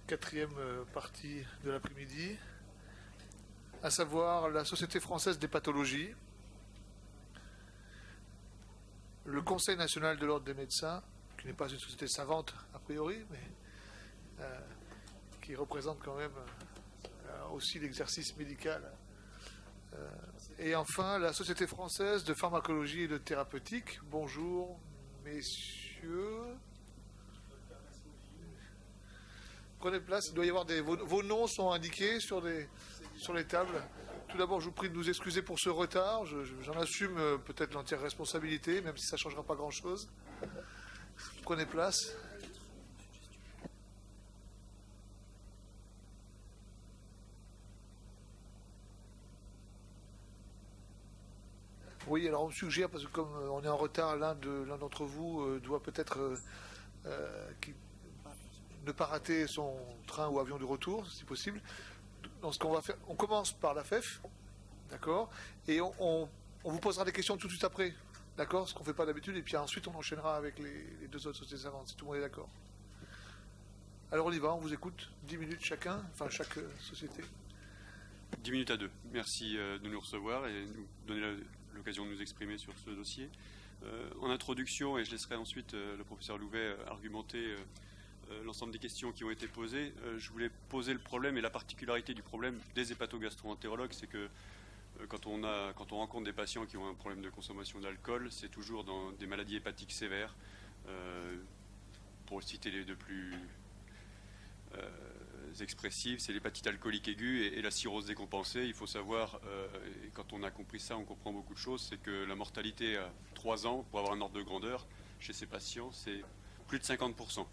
quatrième partie de l'après-midi, à savoir la Société française des pathologies, le Conseil national de l'ordre des médecins, qui n'est pas une société savante a priori, mais qui représente quand même aussi l'exercice médical. Et enfin, la Société française de pharmacologie et de thérapeutique. Bonjour, messieurs. Prenez place, il doit y avoir vos noms sont indiqués sur les tables. Tout d'abord, je vous prie de nous excuser pour ce retard. J'en assume peut-être l'entière responsabilité, même si ça ne changera pas grand-chose. Prenez place. Oui, alors on me suggère, parce que comme on est en retard, l'un d'entre vous doit peut-être ne pas rater son train ou avion du retour, si possible. Donc ce qu'on va faire, on commence par la FEF, d'accord, et on vous posera des questions tout de suite après, d'accord, ce qu'on ne fait pas d'habitude, et puis ensuite on enchaînera avec les deux autres sociétés savantes, si tout le monde est d'accord. Alors on y va, on vous écoute, 10 minutes chacun, enfin chaque société. 10 minutes à 2. Merci de nous recevoir et nous donner l'occasion de nous exprimer sur ce dossier. En introduction, et je laisserai ensuite le professeur Louvet argumenter l'ensemble des questions qui ont été posées, je voulais poser le problème et la particularité du problème des hépatogastro-entérologues, c'est que quand on rencontre des patients qui ont un problème de consommation d'alcool, c'est toujours dans des maladies hépatiques sévères, pour citer les deux plus expressives, c'est l'hépatite alcoolique aiguë et la cirrhose décompensée. Il faut savoir, et quand on a compris ça, on comprend beaucoup de choses, c'est que la mortalité à 3 ans, pour avoir un ordre de grandeur, chez ces patients, c'est plus de 50%.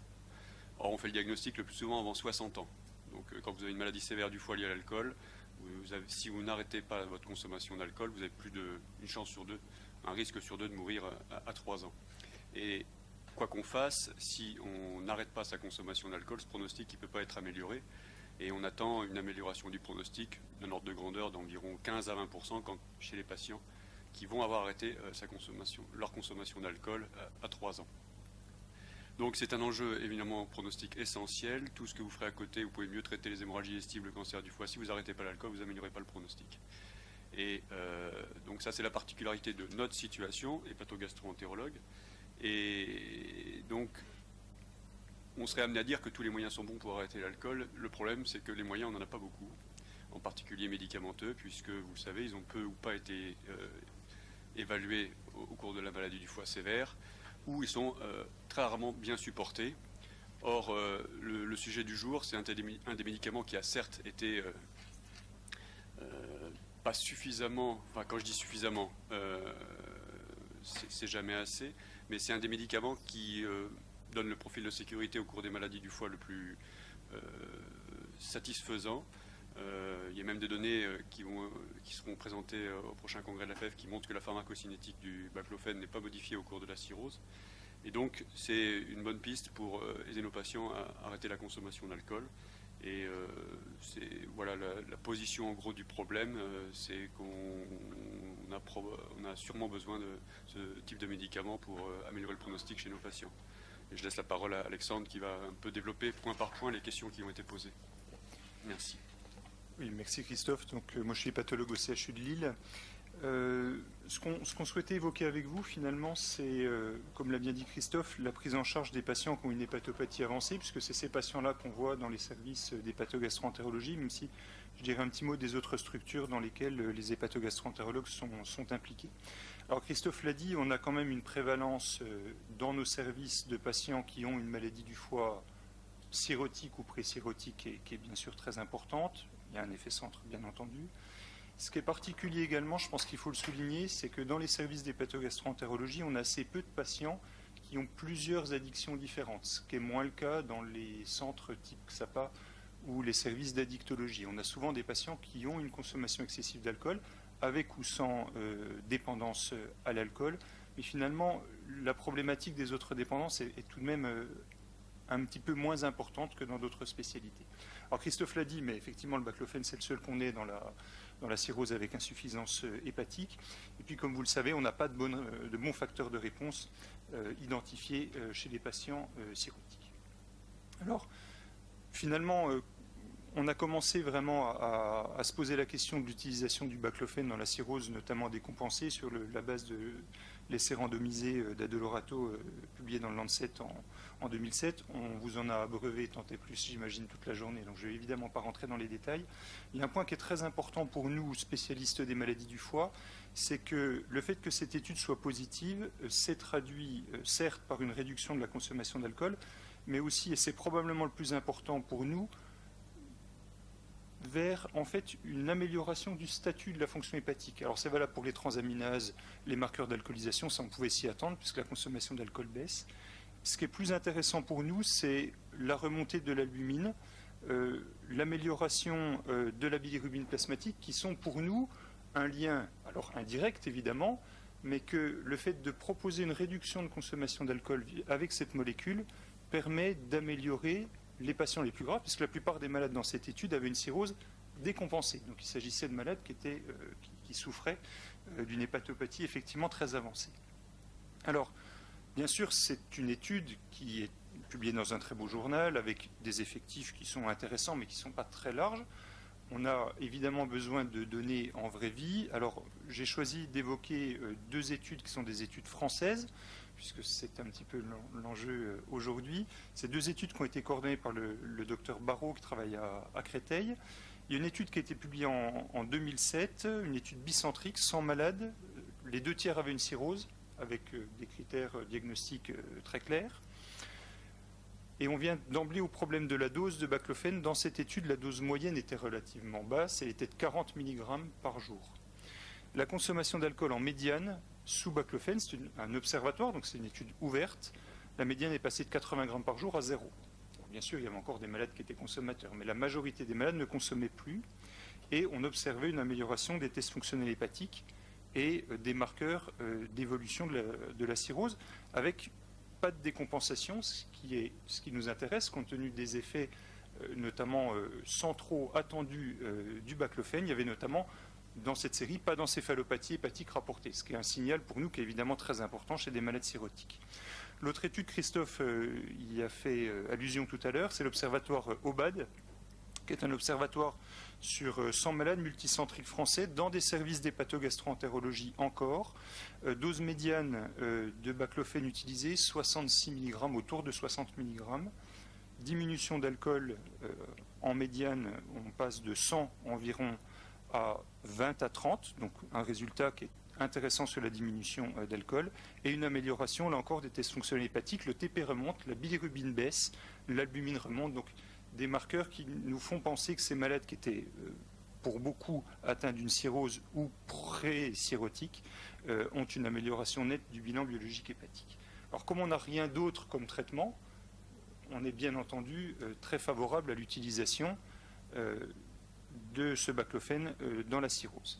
Or, on fait le diagnostic le plus souvent avant 60 ans. Donc, quand vous avez une maladie sévère du foie liée à l'alcool, si vous n'arrêtez pas votre consommation d'alcool, vous avez une chance sur deux, un risque sur deux de mourir à 3 ans. Et quoi qu'on fasse, si on n'arrête pas sa consommation d'alcool, ce pronostic ne peut pas être amélioré. Et on attend une amélioration du pronostic d'un ordre de grandeur d'environ 15 à 20% chez les patients qui vont avoir arrêté leur consommation d'alcool à 3 ans. Donc c'est un enjeu évidemment pronostic essentiel. Tout ce que vous ferez à côté, vous pouvez mieux traiter les hémorragies digestives, le cancer du foie. Si vous n'arrêtez pas l'alcool, vous n'améliorez pas le pronostic. Et donc ça, c'est la particularité de notre situation, hépatogastro-entérologue. Et donc, on serait amené à dire que tous les moyens sont bons pour arrêter l'alcool. Le problème, c'est que les moyens, on n'en a pas beaucoup, en particulier médicamenteux, puisque, vous le savez, ils ont peu ou pas été évalués au cours de la maladie du foie sévère, où ils sont très rarement bien supportés. Or, le sujet du jour, c'est un des médicaments qui a certes été pas suffisamment, enfin quand je dis suffisamment, c'est jamais assez, mais c'est un des médicaments qui donne le profil de sécurité au cours des maladies du foie le plus satisfaisant. Il y a même des données qui seront présentées au prochain congrès de la FEF qui montrent que la pharmacocinétique du baclofène n'est pas modifiée au cours de la cirrhose. Et donc, c'est une bonne piste pour aider nos patients à arrêter la consommation d'alcool. Et voilà la position en gros du problème, c'est qu'on a sûrement besoin de ce type de médicament pour améliorer le pronostic chez nos patients. Et je laisse la parole à Alexandre qui va un peu développer point par point les questions qui ont été posées. Merci. Oui, merci Christophe. Donc, moi je suis pathologue au CHU de Lille. Ce qu'on souhaitait évoquer avec vous finalement, c'est, comme l'a bien dit Christophe, la prise en charge des patients qui ont une hépatopathie avancée, puisque c'est ces patients-là qu'on voit dans les services d'hépatogastro-entérologie, même si je dirais un petit mot des autres structures dans lesquelles les hépatogastro-entérologues sont impliqués. Alors Christophe l'a dit, on a quand même une prévalence dans nos services de patients qui ont une maladie du foie cirrhotique ou pré-cirrhotique qui est bien sûr très importante. Il y a un effet centre bien entendu. Ce qui est particulier également, je pense qu'il faut le souligner, c'est que dans les services d'hépatogastro-entérologie, on a assez peu de patients qui ont plusieurs addictions différentes, ce qui est moins le cas dans les centres type XAPA ou les services d'addictologie. On a souvent des patients qui ont une consommation excessive d'alcool, avec ou sans dépendance à l'alcool, mais finalement, la problématique des autres dépendances est tout de même un petit peu moins importante que dans d'autres spécialités. Alors Christophe l'a dit, mais effectivement, le baclofène, c'est le seul qu'on ait dans la cirrhose avec insuffisance hépatique. Et puis, comme vous le savez, on n'a pas de bons facteurs de réponse identifiés chez les patients cirrhotiques. Alors, finalement, on a commencé vraiment à se poser la question de l'utilisation du baclofène dans la cirrhose, notamment décompensée, sur la base de l'essai randomisé d'Addolorato publié dans le Lancet en 2007. On vous en a abreuvé tant et plus, j'imagine, toute la journée, donc je ne vais évidemment pas rentrer dans les détails. Il y a un point qui est très important pour nous, spécialistes des maladies du foie, c'est que le fait que cette étude soit positive s'est traduit, certes, par une réduction de la consommation d'alcool, mais aussi, et c'est probablement le plus important pour nous, vers en fait une amélioration du statut de la fonction hépatique. Alors c'est valable pour les transaminases, les marqueurs d'alcoolisation, ça on pouvait s'y attendre puisque la consommation d'alcool baisse. Ce qui est plus intéressant pour nous, c'est la remontée de l'albumine, l'amélioration de la bilirubine plasmatique, qui sont pour nous un lien, alors indirect évidemment, mais que le fait de proposer une réduction de consommation d'alcool avec cette molécule permet d'améliorer les patients les plus graves, puisque la plupart des malades dans cette étude avaient une cirrhose décompensée. Donc il s'agissait de malades qui souffraient d'une hépatopathie effectivement très avancée. Alors, bien sûr, c'est une étude qui est publiée dans un très beau journal, avec des effectifs qui sont intéressants, mais qui ne sont pas très larges. On a évidemment besoin de données en vraie vie. Alors, j'ai choisi d'évoquer deux études qui sont des études françaises, puisque c'est un petit peu l'enjeu aujourd'hui. Ces deux études qui ont été coordonnées par le docteur Barrault, qui travaille à Créteil. Il y a une étude qui a été publiée en 2007, une étude bicentrique, 100 malades. Les 2 tiers avaient une cirrhose, avec des critères diagnostiques très clairs. Et on vient d'emblée au problème de la dose de baclofène. Dans cette étude, la dose moyenne était relativement basse, elle était de 40 mg par jour. La consommation d'alcool en médiane sous baclofène, c'est un observatoire, donc c'est une étude ouverte. La médiane est passée de 80 grammes par jour à 0. Bien sûr, il y avait encore des malades qui étaient consommateurs, mais la majorité des malades ne consommaient plus. Et on observait une amélioration des tests fonctionnels hépatiques et des marqueurs d'évolution de la cirrhose, avec pas de décompensation, ce qui nous intéresse, compte tenu des effets notamment centraux attendus du baclofène. Il y avait notamment dans cette série pas d'encéphalopathie hépatique rapportée, ce qui est un signal pour nous qui est évidemment très important chez des malades cirrhotiques. L'autre étude, Christophe y a fait allusion tout à l'heure, c'est l'observatoire OBAD, qui est un observatoire sur 100 malades multicentriques français dans des services d'hépatogastro-entérologie encore. Dose médiane de baclofène utilisée, 66 mg, autour de 60 mg. Diminution d'alcool en médiane, on passe de 100 environ à 20 à 30, donc un résultat qui est intéressant sur la diminution d'alcool, et une amélioration, là encore, des tests fonctionnels hépatiques. Le TP remonte, la bilirubine baisse, l'albumine remonte, donc des marqueurs qui nous font penser que ces malades qui étaient pour beaucoup atteints d'une cirrhose ou pré-cirrhotique ont une amélioration nette du bilan biologique hépatique. Alors comme on n'a rien d'autre comme traitement, on est bien entendu très favorable à l'utilisation de ce baclofène dans la cirrhose.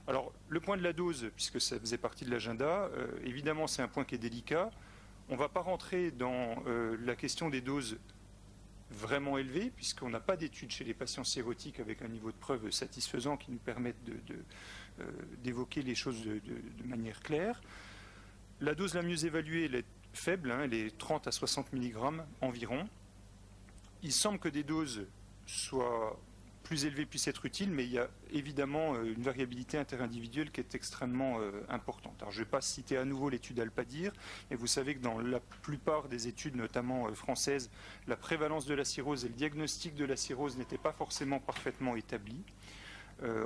Alors le point de la dose, puisque ça faisait partie de l'agenda, évidemment c'est un point qui est délicat. On ne va pas rentrer dans la question des doses vraiment élevées, puisqu'on n'a pas d'études chez les patients cirrhotiques avec un niveau de preuve satisfaisant qui nous permettent d'évoquer les choses de manière claire. La dose la mieux évaluée, elle est faible, elle est 30 à 60 mg environ. Il semble que des doses soient plus élevées puissent être utiles, mais il y a évidemment une variabilité interindividuelle qui est extrêmement importante. Alors, je ne vais pas citer à nouveau l'étude Alpadir, mais vous savez que dans la plupart des études, notamment françaises, la prévalence de la cirrhose et le diagnostic de la cirrhose n'étaient pas forcément parfaitement établis.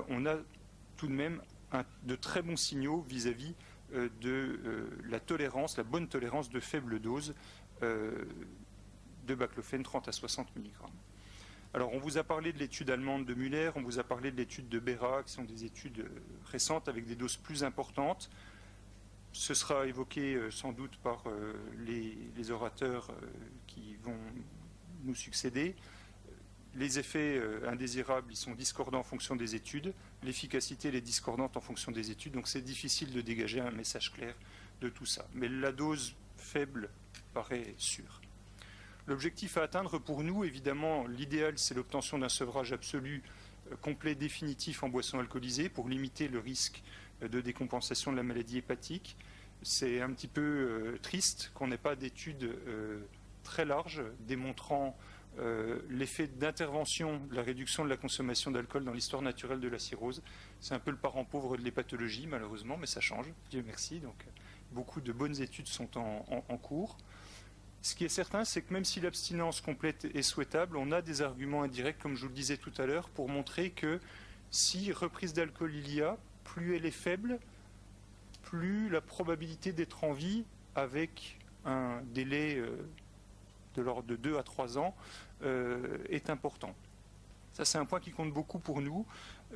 On a tout de même de très bons signaux vis-à-vis de la tolérance, la bonne tolérance de faibles doses de baclofène 30 à 60 mg. Alors, on vous a parlé de l'étude allemande de Müller, on vous a parlé de l'étude de Béra, qui sont des études récentes avec des doses plus importantes. Ce sera évoqué sans doute par les orateurs qui vont nous succéder. Les effets indésirables, ils sont discordants en fonction des études. L'efficacité, elle est discordante en fonction des études. Donc, c'est difficile de dégager un message clair de tout ça. Mais la dose faible paraît sûre. L'objectif à atteindre pour nous, évidemment, l'idéal, c'est l'obtention d'un sevrage absolu, complet, définitif en boissons alcoolisées pour limiter le risque de décompensation de la maladie hépatique. C'est un petit peu triste qu'on n'ait pas d'études très larges démontrant l'effet d'intervention de la réduction de la consommation d'alcool dans l'histoire naturelle de la cirrhose. C'est un peu le parent pauvre de l'hépatologie, malheureusement, mais ça change, Dieu merci. Donc, beaucoup de bonnes études sont en cours. Ce qui est certain, c'est que même si l'abstinence complète est souhaitable, on a des arguments indirects, comme je vous le disais tout à l'heure, pour montrer que si reprise d'alcool il y a, plus elle est faible, plus la probabilité d'être en vie avec un délai de l'ordre de 2 à 3 ans est important. Ça, c'est un point qui compte beaucoup pour nous,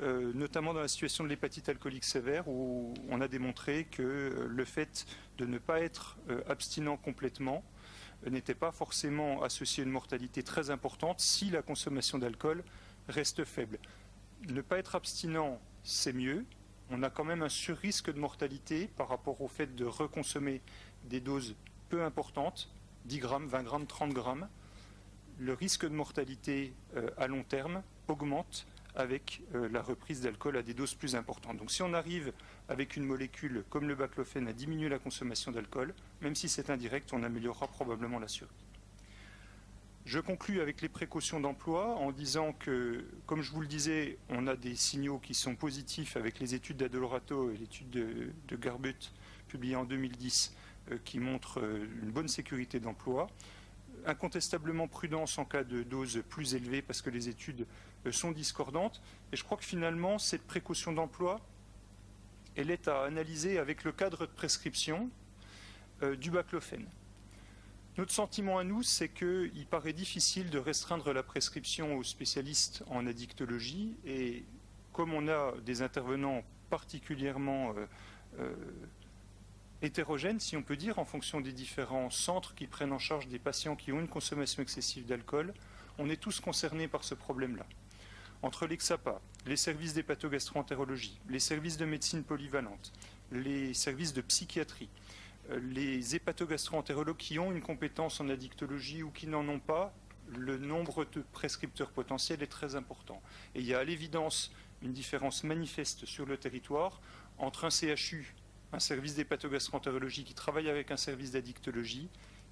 notamment dans la situation de l'hépatite alcoolique sévère, où on a démontré que le fait de ne pas être abstinent complètement n'était pas forcément associé à une mortalité très importante si la consommation d'alcool reste faible. Ne pas être abstinent, c'est mieux. On a quand même un surrisque de mortalité par rapport au fait de reconsommer des doses peu importantes, 10 grammes, 20 grammes, 30 grammes. Le risque de mortalité à long terme augmente avec la reprise d'alcool à des doses plus importantes. Donc si on arrive avec une molécule comme le baclofène à diminuer la consommation d'alcool, même si c'est indirect, on améliorera probablement la survie. Je conclus avec les précautions d'emploi en disant que, comme je vous le disais, on a des signaux qui sont positifs avec les études d'Addolorato et l'étude de Garbut publiée en 2010 qui montrent une bonne sécurité d'emploi. Incontestablement prudence en cas de dose plus élevée parce que les études sont discordantes. Et je crois que finalement, cette précaution d'emploi, elle est à analyser avec le cadre de prescription du baclofène. Notre sentiment à nous, c'est qu'il paraît difficile de restreindre la prescription aux spécialistes en addictologie. Et comme on a des intervenants particulièrement hétérogène, si on peut dire, en fonction des différents centres qui prennent en charge des patients qui ont une consommation excessive d'alcool, on est tous concernés par ce problème-là. Entre l'EXAPA, les services d'hépatogastro-entérologie, les services de médecine polyvalente, les services de psychiatrie, les hépatogastro-entérologues qui ont une compétence en addictologie ou qui n'en ont pas, le nombre de prescripteurs potentiels est très important. Et il y a à l'évidence une différence manifeste sur le territoire entre un CHU, un service d'hépatogastro-entérologie qui travaille avec un service d'addictologie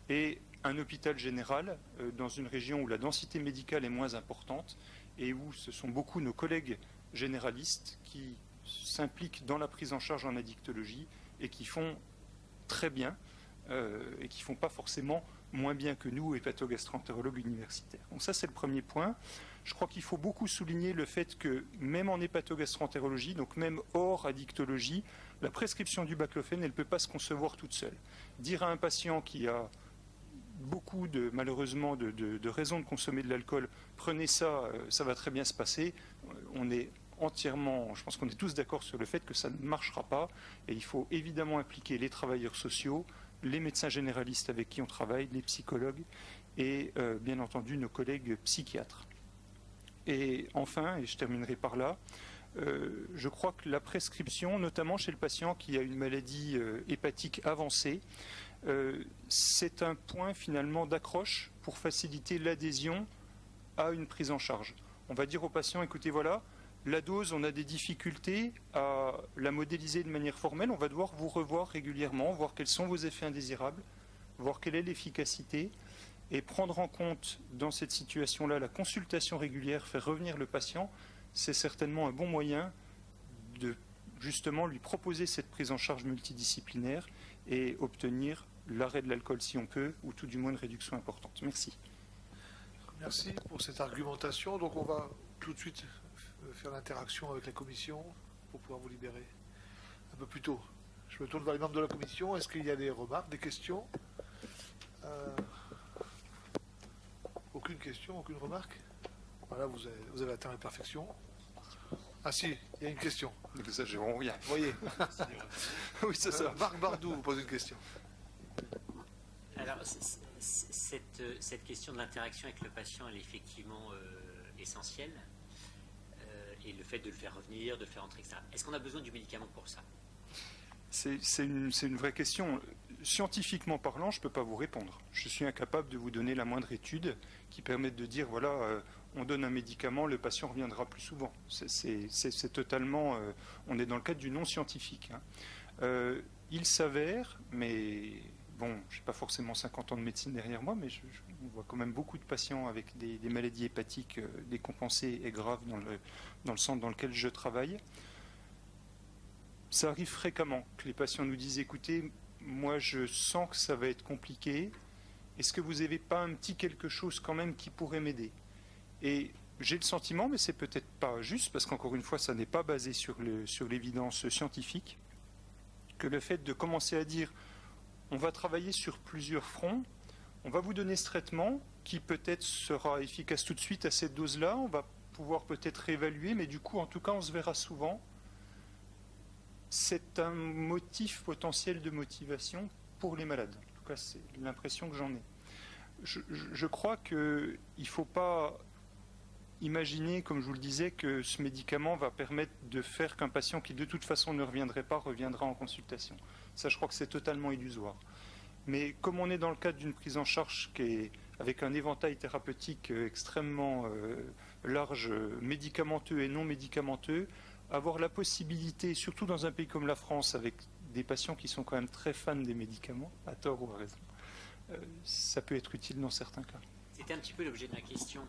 et un hôpital général dans une région où la densité médicale est moins importante et où ce sont beaucoup nos collègues généralistes qui s'impliquent dans la prise en charge en addictologie et qui font très bien et qui ne font pas forcément moins bien que nous, hépatogastro-entérologues universitaires. Donc ça, c'est le premier point. Je crois qu'il faut beaucoup souligner le fait que même en hépatogastro-entérologie, donc même hors addictologie, la prescription du baclofène, elle ne peut pas se concevoir toute seule. Dire à un patient qui a beaucoup malheureusement de raisons de consommer de l'alcool, prenez ça, ça va très bien se passer, on est entièrement, je pense qu'on est tous d'accord sur le fait que ça ne marchera pas et il faut évidemment impliquer les travailleurs sociaux, les médecins généralistes avec qui on travaille, les psychologues et bien entendu nos collègues psychiatres. Et enfin, et je terminerai par là, je crois que la prescription, notamment chez le patient qui a une maladie hépatique avancée, c'est un point finalement d'accroche pour faciliter l'adhésion à une prise en charge. On va dire au patient, écoutez, voilà, la dose, on a des difficultés à la modéliser de manière formelle, on va devoir vous revoir régulièrement, voir quels sont vos effets indésirables, voir quelle est l'efficacité, et prendre en compte dans cette situation-là la consultation régulière, faire revenir le patient, c'est certainement un bon moyen de justement lui proposer cette prise en charge multidisciplinaire et obtenir l'arrêt de l'alcool si on peut, ou tout du moins une réduction importante. Merci. Merci pour cette argumentation. Donc on va tout de suite faire l'interaction avec la commission pour pouvoir vous libérer un peu plus tôt. Je me tourne vers les membres de la commission. Est-ce qu'il y a des remarques, des questions? Aucune question, aucune remarque? Voilà, vous avez atteint la perfection. Ah si, il y a une question. Ne exagérons rien. Vous voyez. Oui, c'est ça. Marc Bardou vous pose une question. Alors, cette question de l'interaction avec le patient, elle est effectivement essentielle. Et le fait de le faire revenir, de le faire entrer, etc. Est-ce qu'on a besoin du médicament pour ça? C'est une vraie question. Scientifiquement parlant, je ne peux pas vous répondre. Je suis incapable de vous donner la moindre étude qui permette de dire, voilà, on donne un médicament, le patient reviendra plus souvent. C'est totalement... on est dans le cadre du non scientifique. Hein. Il s'avère, mais bon, je n'ai pas forcément 50 ans de médecine derrière moi, mais on voit quand même beaucoup de patients avec des maladies hépatiques décompensées et graves dans le centre dans lequel je travaille. Ça arrive fréquemment que les patients nous disent, écoutez, moi je sens que ça va être compliqué, est-ce que vous n'avez pas un petit quelque chose quand même qui pourrait m'aider? Et j'ai le sentiment, mais c'est peut-être pas juste, parce qu'encore une fois, ça n'est pas basé sur l'évidence scientifique, que le fait de commencer à dire on va travailler sur plusieurs fronts, on va vous donner ce traitement qui peut-être sera efficace tout de suite à cette dose-là, on va pouvoir peut-être réévaluer, mais du coup, en tout cas, on se verra souvent. C'est un motif potentiel de motivation pour les malades. En tout cas, c'est l'impression que j'en ai. Je crois qu'il ne faut pas imaginer, comme je vous le disais, que ce médicament va permettre de faire qu'un patient qui de toute façon ne reviendrait pas, reviendra en consultation. Ça, je crois que c'est totalement illusoire. Mais comme on est dans le cadre d'une prise en charge qui est avec un éventail thérapeutique extrêmement large, médicamenteux et non médicamenteux, avoir la possibilité, surtout dans un pays comme la France, avec des patients qui sont quand même très fans des médicaments, à tort ou à raison, ça peut être utile dans certains cas. C'était un petit peu l'objet de ma question.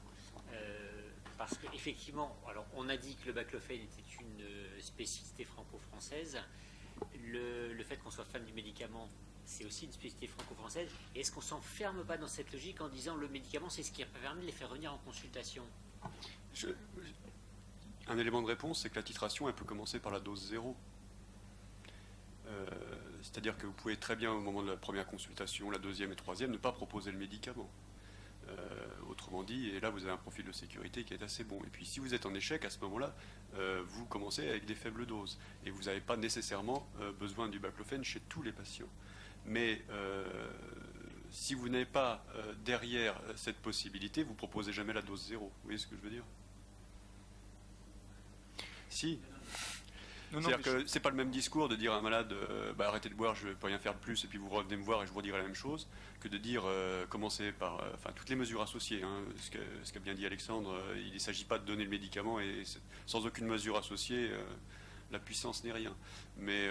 Parce qu'effectivement, alors on a dit que le baclofène était une spécificité franco-française. Le fait qu'on soit fan du médicament, c'est aussi une spécificité franco-française. Et est-ce qu'on ne s'enferme pas dans cette logique en disant le médicament, c'est ce qui permet de les faire revenir en consultation? Un élément de réponse, c'est que la titration, elle peut commencer par la dose 0. C'est-à-dire que vous pouvez très bien, au moment de la première consultation, la deuxième et troisième, ne pas proposer le médicament. Autrement dit, et là vous avez un profil de sécurité qui est assez bon. Et puis si vous êtes en échec, à ce moment-là, vous commencez avec des faibles doses. Et vous n'avez pas nécessairement besoin du baclofène chez tous les patients. Mais si vous n'avez pas derrière cette possibilité, vous ne proposez jamais la dose 0. Vous voyez ce que je veux dire? Si. C'est-à-dire que c'est pas le même discours de dire à un malade arrêtez de boire, je ne peux rien faire de plus, et puis vous revenez me voir et je vous redirai la même chose, que de dire commencez par toutes les mesures associées. Hein, ce qu'a bien dit Alexandre, il ne s'agit pas de donner le médicament et sans aucune mesure associée, la puissance n'est rien. Mais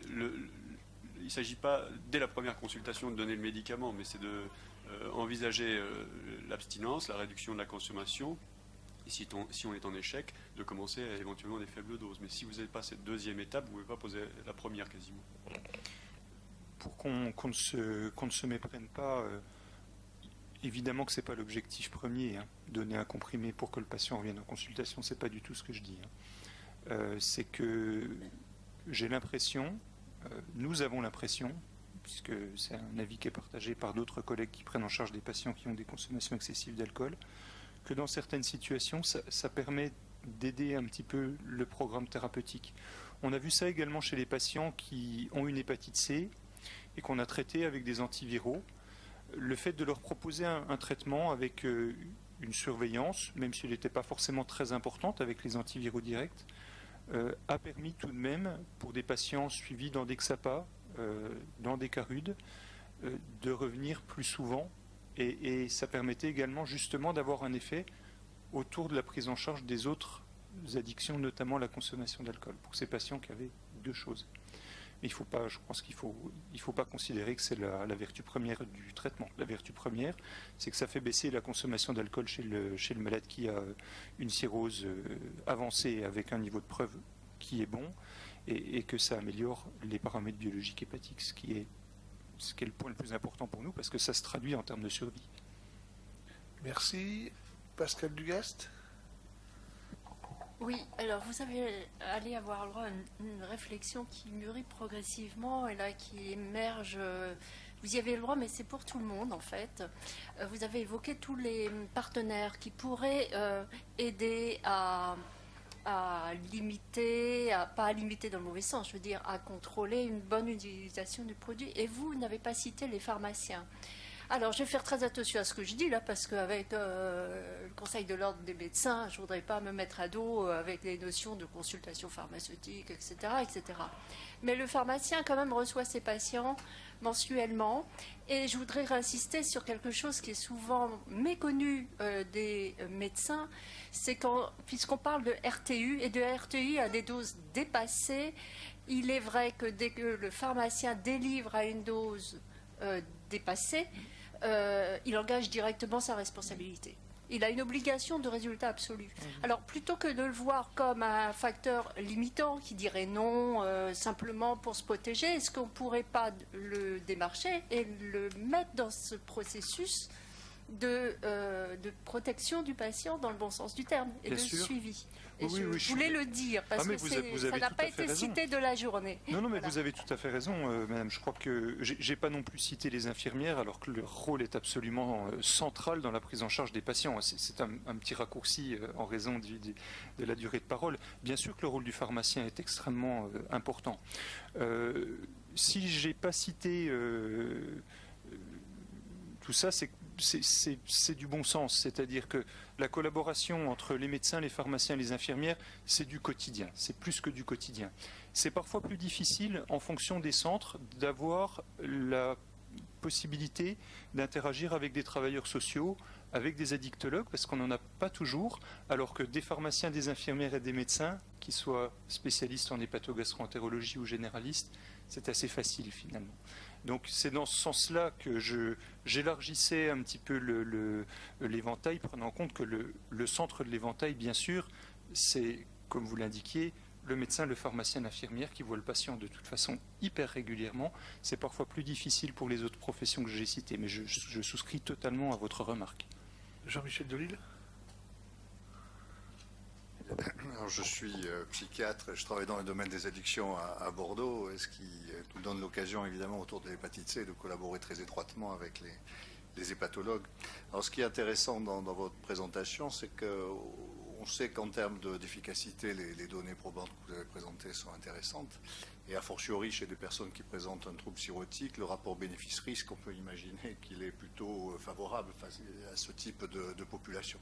il ne s'agit pas dès la première consultation de donner le médicament, mais c'est de envisager l'abstinence, la réduction de la consommation. Et si on est en échec, de commencer à éventuellement des faibles doses. Mais si vous n'avez pas cette deuxième étape, vous ne pouvez pas poser la première quasiment. Pour qu'on ne se méprenne pas, évidemment que ce n'est pas l'objectif premier. Hein. Donner un comprimé pour que le patient revienne en consultation, ce n'est pas du tout ce que je dis. Hein. C'est que j'ai l'impression, nous avons l'impression, puisque c'est un avis qui est partagé par d'autres collègues qui prennent en charge des patients qui ont des consommations excessives d'alcool, que dans certaines situations, ça permet d'aider un petit peu le programme thérapeutique. On a vu ça également chez les patients qui ont une hépatite C et qu'on a traité avec des antiviraux. Le fait de leur proposer un traitement avec une surveillance, même si elle n'était pas forcément très importante avec les antiviraux directs, a permis tout de même, pour des patients suivis dans des XAPA, dans des CARUD, de revenir plus souvent. Et ça permettait également justement d'avoir un effet autour de la prise en charge des autres addictions, notamment la consommation d'alcool, pour ces patients qui avaient deux choses. Mais je pense qu'il ne faut pas considérer que c'est la vertu première du traitement. La vertu première, c'est que ça fait baisser la consommation d'alcool chez le malade qui a une cirrhose avancée avec un niveau de preuve qui est bon et que ça améliore les paramètres biologiques hépatiques, ce qui est le point le plus important pour nous, parce que ça se traduit en termes de survie. Merci. Pascal Dugast. Oui, alors vous allez avoir le droit à une réflexion qui mûrit progressivement et là qui émerge. Vous y avez le droit, mais c'est pour tout le monde en fait. Vous avez évoqué tous les partenaires qui pourraient aider à limiter, pas à limiter dans le mauvais sens, je veux dire à contrôler une bonne utilisation du produit. Et vous n'avez pas cité les pharmaciens. Alors, je vais faire très attention à ce que je dis là, parce qu'avec le Conseil de l'ordre des médecins, je ne voudrais pas me mettre à dos avec les notions de consultation pharmaceutique, etc., etc. Mais le pharmacien, quand même, reçoit ses patients mensuellement. Et je voudrais insister sur quelque chose qui est souvent méconnu des médecins, c'est puisqu'on parle de RTU, et de RTU à des doses dépassées, il est vrai que dès que le pharmacien délivre à une dose dépassée, il engage directement sa responsabilité. Il a une obligation de résultat absolu. Alors, plutôt que de le voir comme un facteur limitant qui dirait non simplement pour se protéger, est-ce qu'on ne pourrait pas le démarcher et le mettre dans ce processus de protection du patient dans le bon sens du terme et Bien de sûr. suivi. Et Oui, oui, je voulais le dire parce mais que vous avez ça n'a tout pas à fait été raison. cité de la journée. Non, mais Voilà. vous avez tout à fait raison, madame. Je crois que j'ai pas non plus cité les infirmières, alors que leur rôle est absolument central dans la prise en charge des patients. C'est un petit raccourci en raison de la durée de parole. Bien sûr que le rôle du pharmacien est extrêmement important. Si j'ai pas cité tout ça, c'est du bon sens, c'est-à-dire que la collaboration entre les médecins, les pharmaciens et les infirmières, c'est du quotidien, c'est plus que du quotidien. C'est parfois plus difficile, en fonction des centres, d'avoir la possibilité d'interagir avec des travailleurs sociaux, avec des addictologues, parce qu'on n'en a pas toujours, alors que des pharmaciens, des infirmières et des médecins, qu'ils soient spécialistes en hépatogastro-entérologie ou généralistes, c'est assez facile finalement. Donc c'est dans ce sens-là que j'élargissais un petit peu l'éventail, prenant en compte que le centre de l'éventail, bien sûr, c'est, comme vous l'indiquiez, le médecin, le pharmacien, l'infirmière qui voit le patient de toute façon hyper régulièrement. C'est parfois plus difficile pour les autres professions que j'ai citées, mais je souscris totalement à votre remarque. Jean-Michel Delisle. Alors, je suis psychiatre, je travaille dans le domaine des addictions à Bordeaux, ce qui nous donne l'occasion évidemment autour de l'hépatite C de collaborer très étroitement avec les hépatologues. Alors ce qui est intéressant dans votre présentation, c'est qu'on sait qu'en termes d'efficacité, les données probantes que vous avez présentées sont intéressantes. Et a fortiori, chez des personnes qui présentent un trouble cirrhotique, le rapport bénéfice-risque, on peut imaginer qu'il est plutôt favorable à ce type de population.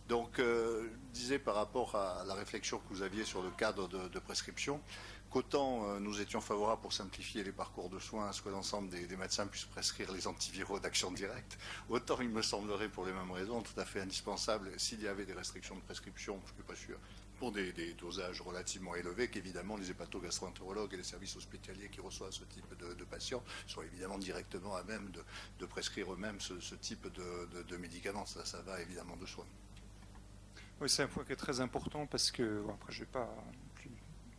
Donc, je disais par rapport à la réflexion que vous aviez sur le cadre de prescription, qu'autant nous étions favorables pour simplifier les parcours de soins, à ce que l'ensemble des médecins puissent prescrire les antiviraux d'action directe, autant il me semblerait, pour les mêmes raisons, tout à fait indispensable, s'il y avait des restrictions de prescription, je ne suis pas sûr, pour des dosages relativement élevés, qu'évidemment les hépatogastro-entérologues et les services hospitaliers qui reçoivent ce type de patients soient évidemment directement à même de prescrire eux-mêmes ce type de médicaments. Ça va évidemment de soi. Oui, c'est un point qui est très important parce que, bon, après je ne vais pas plus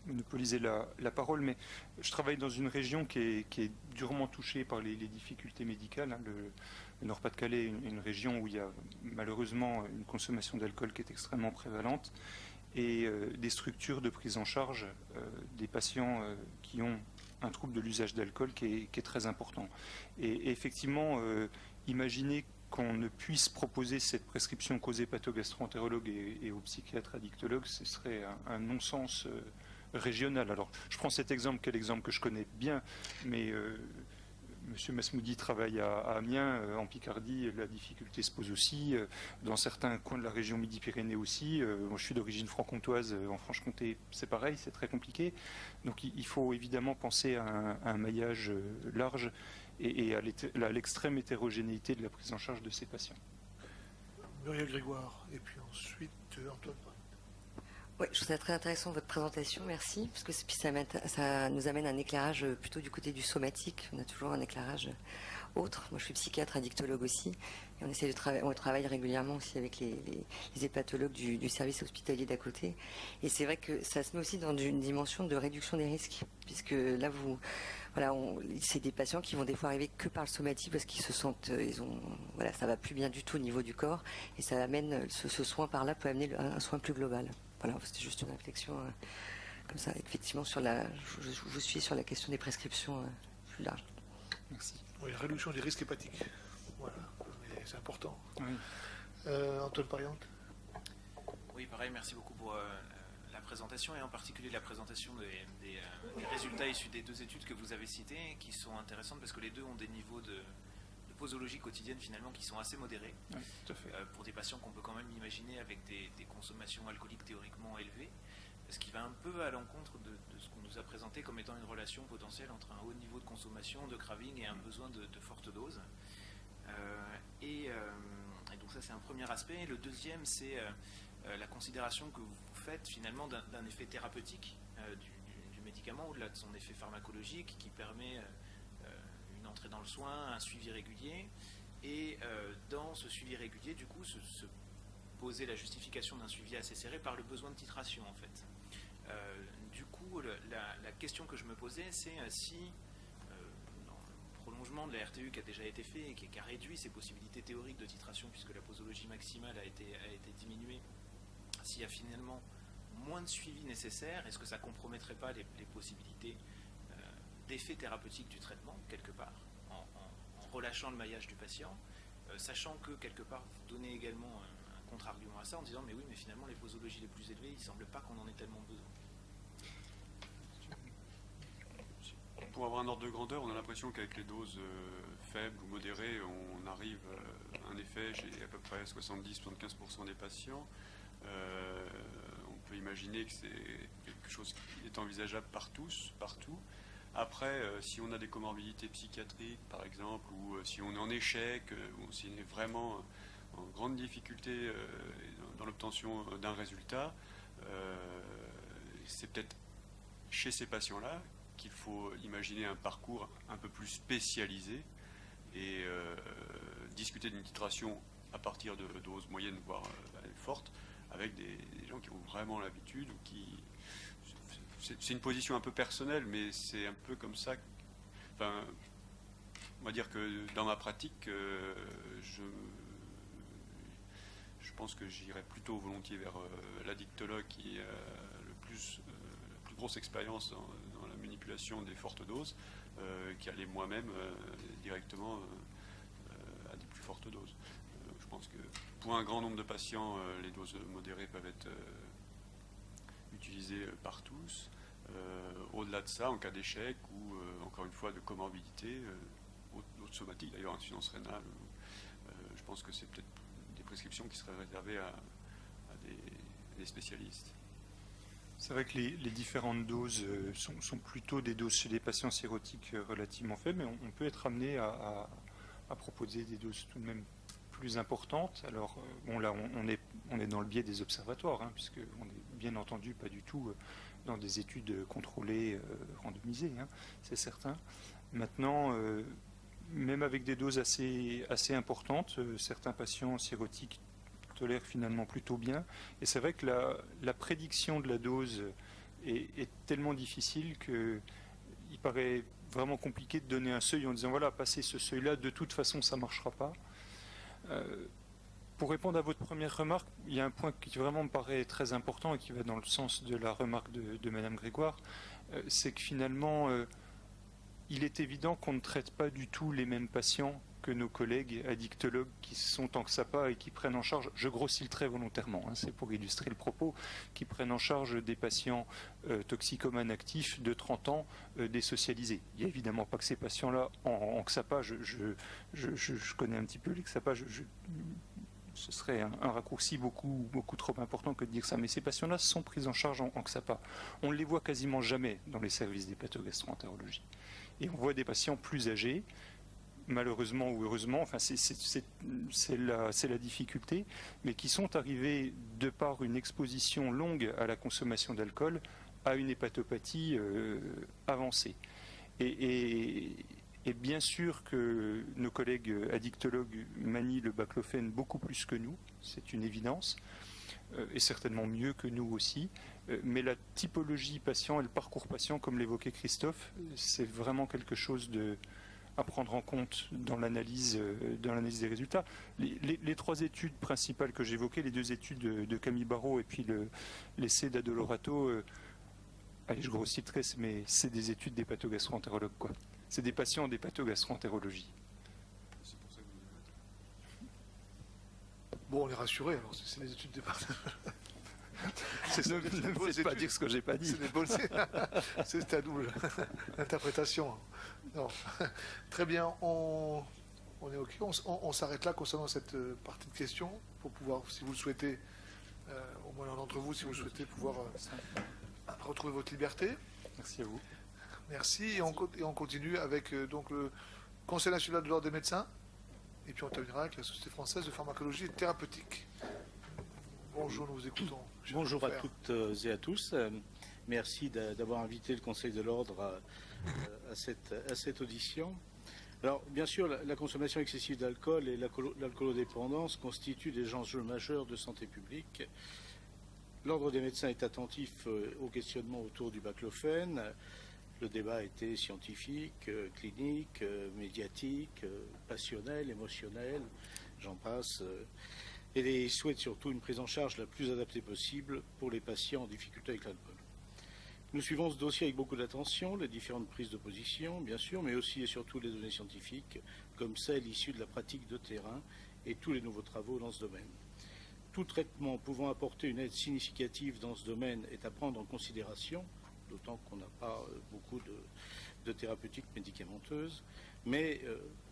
monopoliser la parole, mais je travaille dans une région qui est durement touchée par les difficultés médicales. Hein. Le Nord-Pas-de-Calais est une région où il y a malheureusement une consommation d'alcool qui est extrêmement prévalente et des structures de prise en charge des patients qui ont un trouble de l'usage d'alcool qui est très important. Et effectivement, imaginez qu'on ne puisse proposer cette prescription qu'aux hépatogastro-entérologues et aux psychiatres addictologues, ce serait un non-sens régional. Alors, je prends cet exemple, qui est l'exemple que je connais bien, mais M. Masmoudi travaille à Amiens, en Picardie, la difficulté se pose aussi, dans certains coins de la région Midi-Pyrénées aussi. Moi, je suis d'origine franc-comtoise, en Franche-Comté, c'est pareil, c'est très compliqué. Donc, il faut évidemment penser à un maillage large et à l'extrême hétérogénéité de la prise en charge de ces patients. Muriel Grégoire, et puis ensuite Antoine. Oui, je trouve ça très intéressant votre présentation, merci, parce que ça nous amène un éclairage plutôt du côté du somatique. On a toujours un éclairage autre. Moi, je suis psychiatre addictologue aussi, et on travaille régulièrement aussi avec les hépatologues du service hospitalier d'à côté. Et c'est vrai que ça se met aussi dans une dimension de réduction des risques, puisque là, c'est des patients qui vont des fois arriver que par le somatique parce qu'ils se sentent, ça va plus bien du tout au niveau du corps, et ça amène ce soin par là peut amener un soin plus global. Voilà, c'était juste une réflexion comme ça. Effectivement, je suis sur la question des prescriptions plus large. Merci. Oui, la réduction des risques hépatiques. Voilà, c'est important. Oui. Antoine Pariante. Oui, pareil, merci beaucoup pour la présentation et en particulier la présentation des résultats issus des deux études que vous avez citées, qui sont intéressantes parce que les deux ont des niveaux de posologie quotidienne finalement qui sont assez modérés, Oui, tout à fait. pour des patients qu'on peut quand même imaginer avec des consommations alcooliques théoriquement élevées, ce qui va un peu à l'encontre de ce qu'on nous a présenté comme étant une relation potentielle entre un haut niveau de consommation de craving et un besoin de fortes doses. Et donc ça c'est un premier aspect. Le deuxième c'est la considération que vous faites finalement d'un effet thérapeutique du médicament, au-delà de son effet pharmacologique qui permet une entrée dans le soin, un suivi régulier. Et dans ce suivi régulier, du coup, se poser la justification d'un suivi assez serré par le besoin de titration, en fait. Du coup, la question que je me posais, c'est si, dans le prolongement de la RTU qui a déjà été fait et qui a réduit ses possibilités théoriques de titration, puisque la posologie maximale a été diminuée, s'il y a finalement moins de suivi nécessaire, est-ce que ça ne compromettrait pas les possibilités d'effet thérapeutique du traitement, quelque part, en relâchant le maillage du patient, sachant que, quelque part, vous donnez également un contre-argument à ça en disant mais oui, mais finalement, les posologies les plus élevées, il ne semble pas qu'on en ait tellement besoin. Pour avoir un ordre de grandeur, on a l'impression qu'avec les doses faibles ou modérées, on arrive à un effet chez à peu près 70-75% des patients. On peut imaginer que c'est quelque chose qui est envisageable par tous, partout. Après, si on a des comorbidités psychiatriques, par exemple, ou si on est en échec, ou si on est vraiment en grande difficulté dans l'obtention d'un résultat, c'est peut-être chez ces patients-là qu'il faut imaginer un parcours un peu plus spécialisé et discuter d'une titration à partir de doses moyennes, voire fortes, avec des gens qui ont vraiment l'habitude ou qui... C'est une position un peu personnelle, mais c'est un peu comme ça. Enfin, on va dire que dans ma pratique, je pense que j'irais plutôt volontiers vers l'addictologue qui a la plus grosse expérience dans la manipulation des fortes doses, qui allait moi-même directement à des plus fortes doses. Je pense que pour un grand nombre de patients, les doses modérées peuvent être utilisées par tous. Au-delà de ça, en cas d'échec ou encore une fois de comorbidité, d'autres somatiques, d'ailleurs insuffisance rénale, je pense que c'est peut-être des prescriptions qui seraient réservées à des spécialistes. C'est vrai que les différentes doses sont plutôt des doses chez les patients cirrhotiques relativement faibles, mais on peut être amené à proposer des doses tout de même plus importantes. Alors, bon, là, on est dans le biais des observatoires, hein, puisqu'on est bien entendu pas du tout dans des études contrôlées, randomisées, hein, c'est certain. Maintenant, même avec des doses assez importantes, certains patients cirrhotiques tolèrent finalement plutôt bien. Et c'est vrai que la prédiction de la dose est tellement difficile qu'il paraît vraiment compliqué de donner un seuil en disant voilà, passer ce seuil-là, de toute façon, ça ne marchera pas. Pour répondre à votre première remarque, il y a un point qui vraiment me paraît très important et qui va dans le sens de la remarque de Madame Grégoire, c'est que finalement, il est évident qu'on ne traite pas du tout les mêmes patients que nos collègues addictologues qui sont en XAPA et qui prennent en charge, je grossis le trait volontairement, hein, c'est pour illustrer le propos, qui prennent en charge des patients toxicomanes actifs de 30 ans désocialisés. Il n'y a évidemment pas que ces patients-là en XAPA, je connais un petit peu les XAPA, ce serait un raccourci beaucoup trop important que de dire ça, mais ces patients-là sont pris en charge en XAPA. On ne les voit quasiment jamais dans les services d'hépatogastro-entérologie. Et on voit des patients plus âgés, malheureusement ou heureusement, enfin c'est la difficulté, mais qui sont arrivés de par une exposition longue à la consommation d'alcool à une hépatopathie avancée. Et bien sûr que nos collègues addictologues manient le baclofène beaucoup plus que nous, c'est une évidence, et certainement mieux que nous aussi. Mais la typologie patient et le parcours patient, comme l'évoquait Christophe, c'est vraiment quelque chose à prendre en compte dans l'analyse des résultats. Les trois études principales que j'évoquais, les deux études de Camille Barrault et puis l'essai d'Adolorato, allez, je grossis le trait, mais c'est des études d'hépatogastro-entérologues, quoi. C'est des patients d'hépatogastro-entérologie. Bon, on est rassurés, alors c'est des études d'hépatologie. Ne me faites pas dire ce que j'ai pas dit. C'est ta double interprétation. Non. Très bien, on est OK. On s'arrête là concernant cette partie de questions pour pouvoir, si vous le souhaitez, au moins l'un d'entre vous, si vous le souhaitez, pouvoir retrouver votre liberté. Merci à vous. Merci. Et on continue avec donc le Conseil national de l'ordre des médecins. Et puis on terminera avec la Société française de pharmacologie et thérapeutique. Bonjour, nous vous écoutons. Bonjour à toutes et à tous. Merci d'avoir invité le Conseil de l'Ordre à cette audition. Alors, bien sûr, la consommation excessive d'alcool et l'alcoolodépendance constituent des enjeux majeurs de santé publique. L'Ordre des médecins est attentif au questionnement autour du baclofène. Le débat a été scientifique, clinique, médiatique, passionnel, émotionnel, j'en passe. Et il souhaite surtout une prise en charge la plus adaptée possible pour les patients en difficulté avec l'alcool. Nous suivons ce dossier avec beaucoup d'attention, les différentes prises de position, bien sûr, mais aussi et surtout les données scientifiques, comme celles issues de la pratique de terrain et tous les nouveaux travaux dans ce domaine. Tout traitement pouvant apporter une aide significative dans ce domaine est à prendre en considération, d'autant qu'on n'a pas beaucoup de thérapeutiques médicamenteuses, mais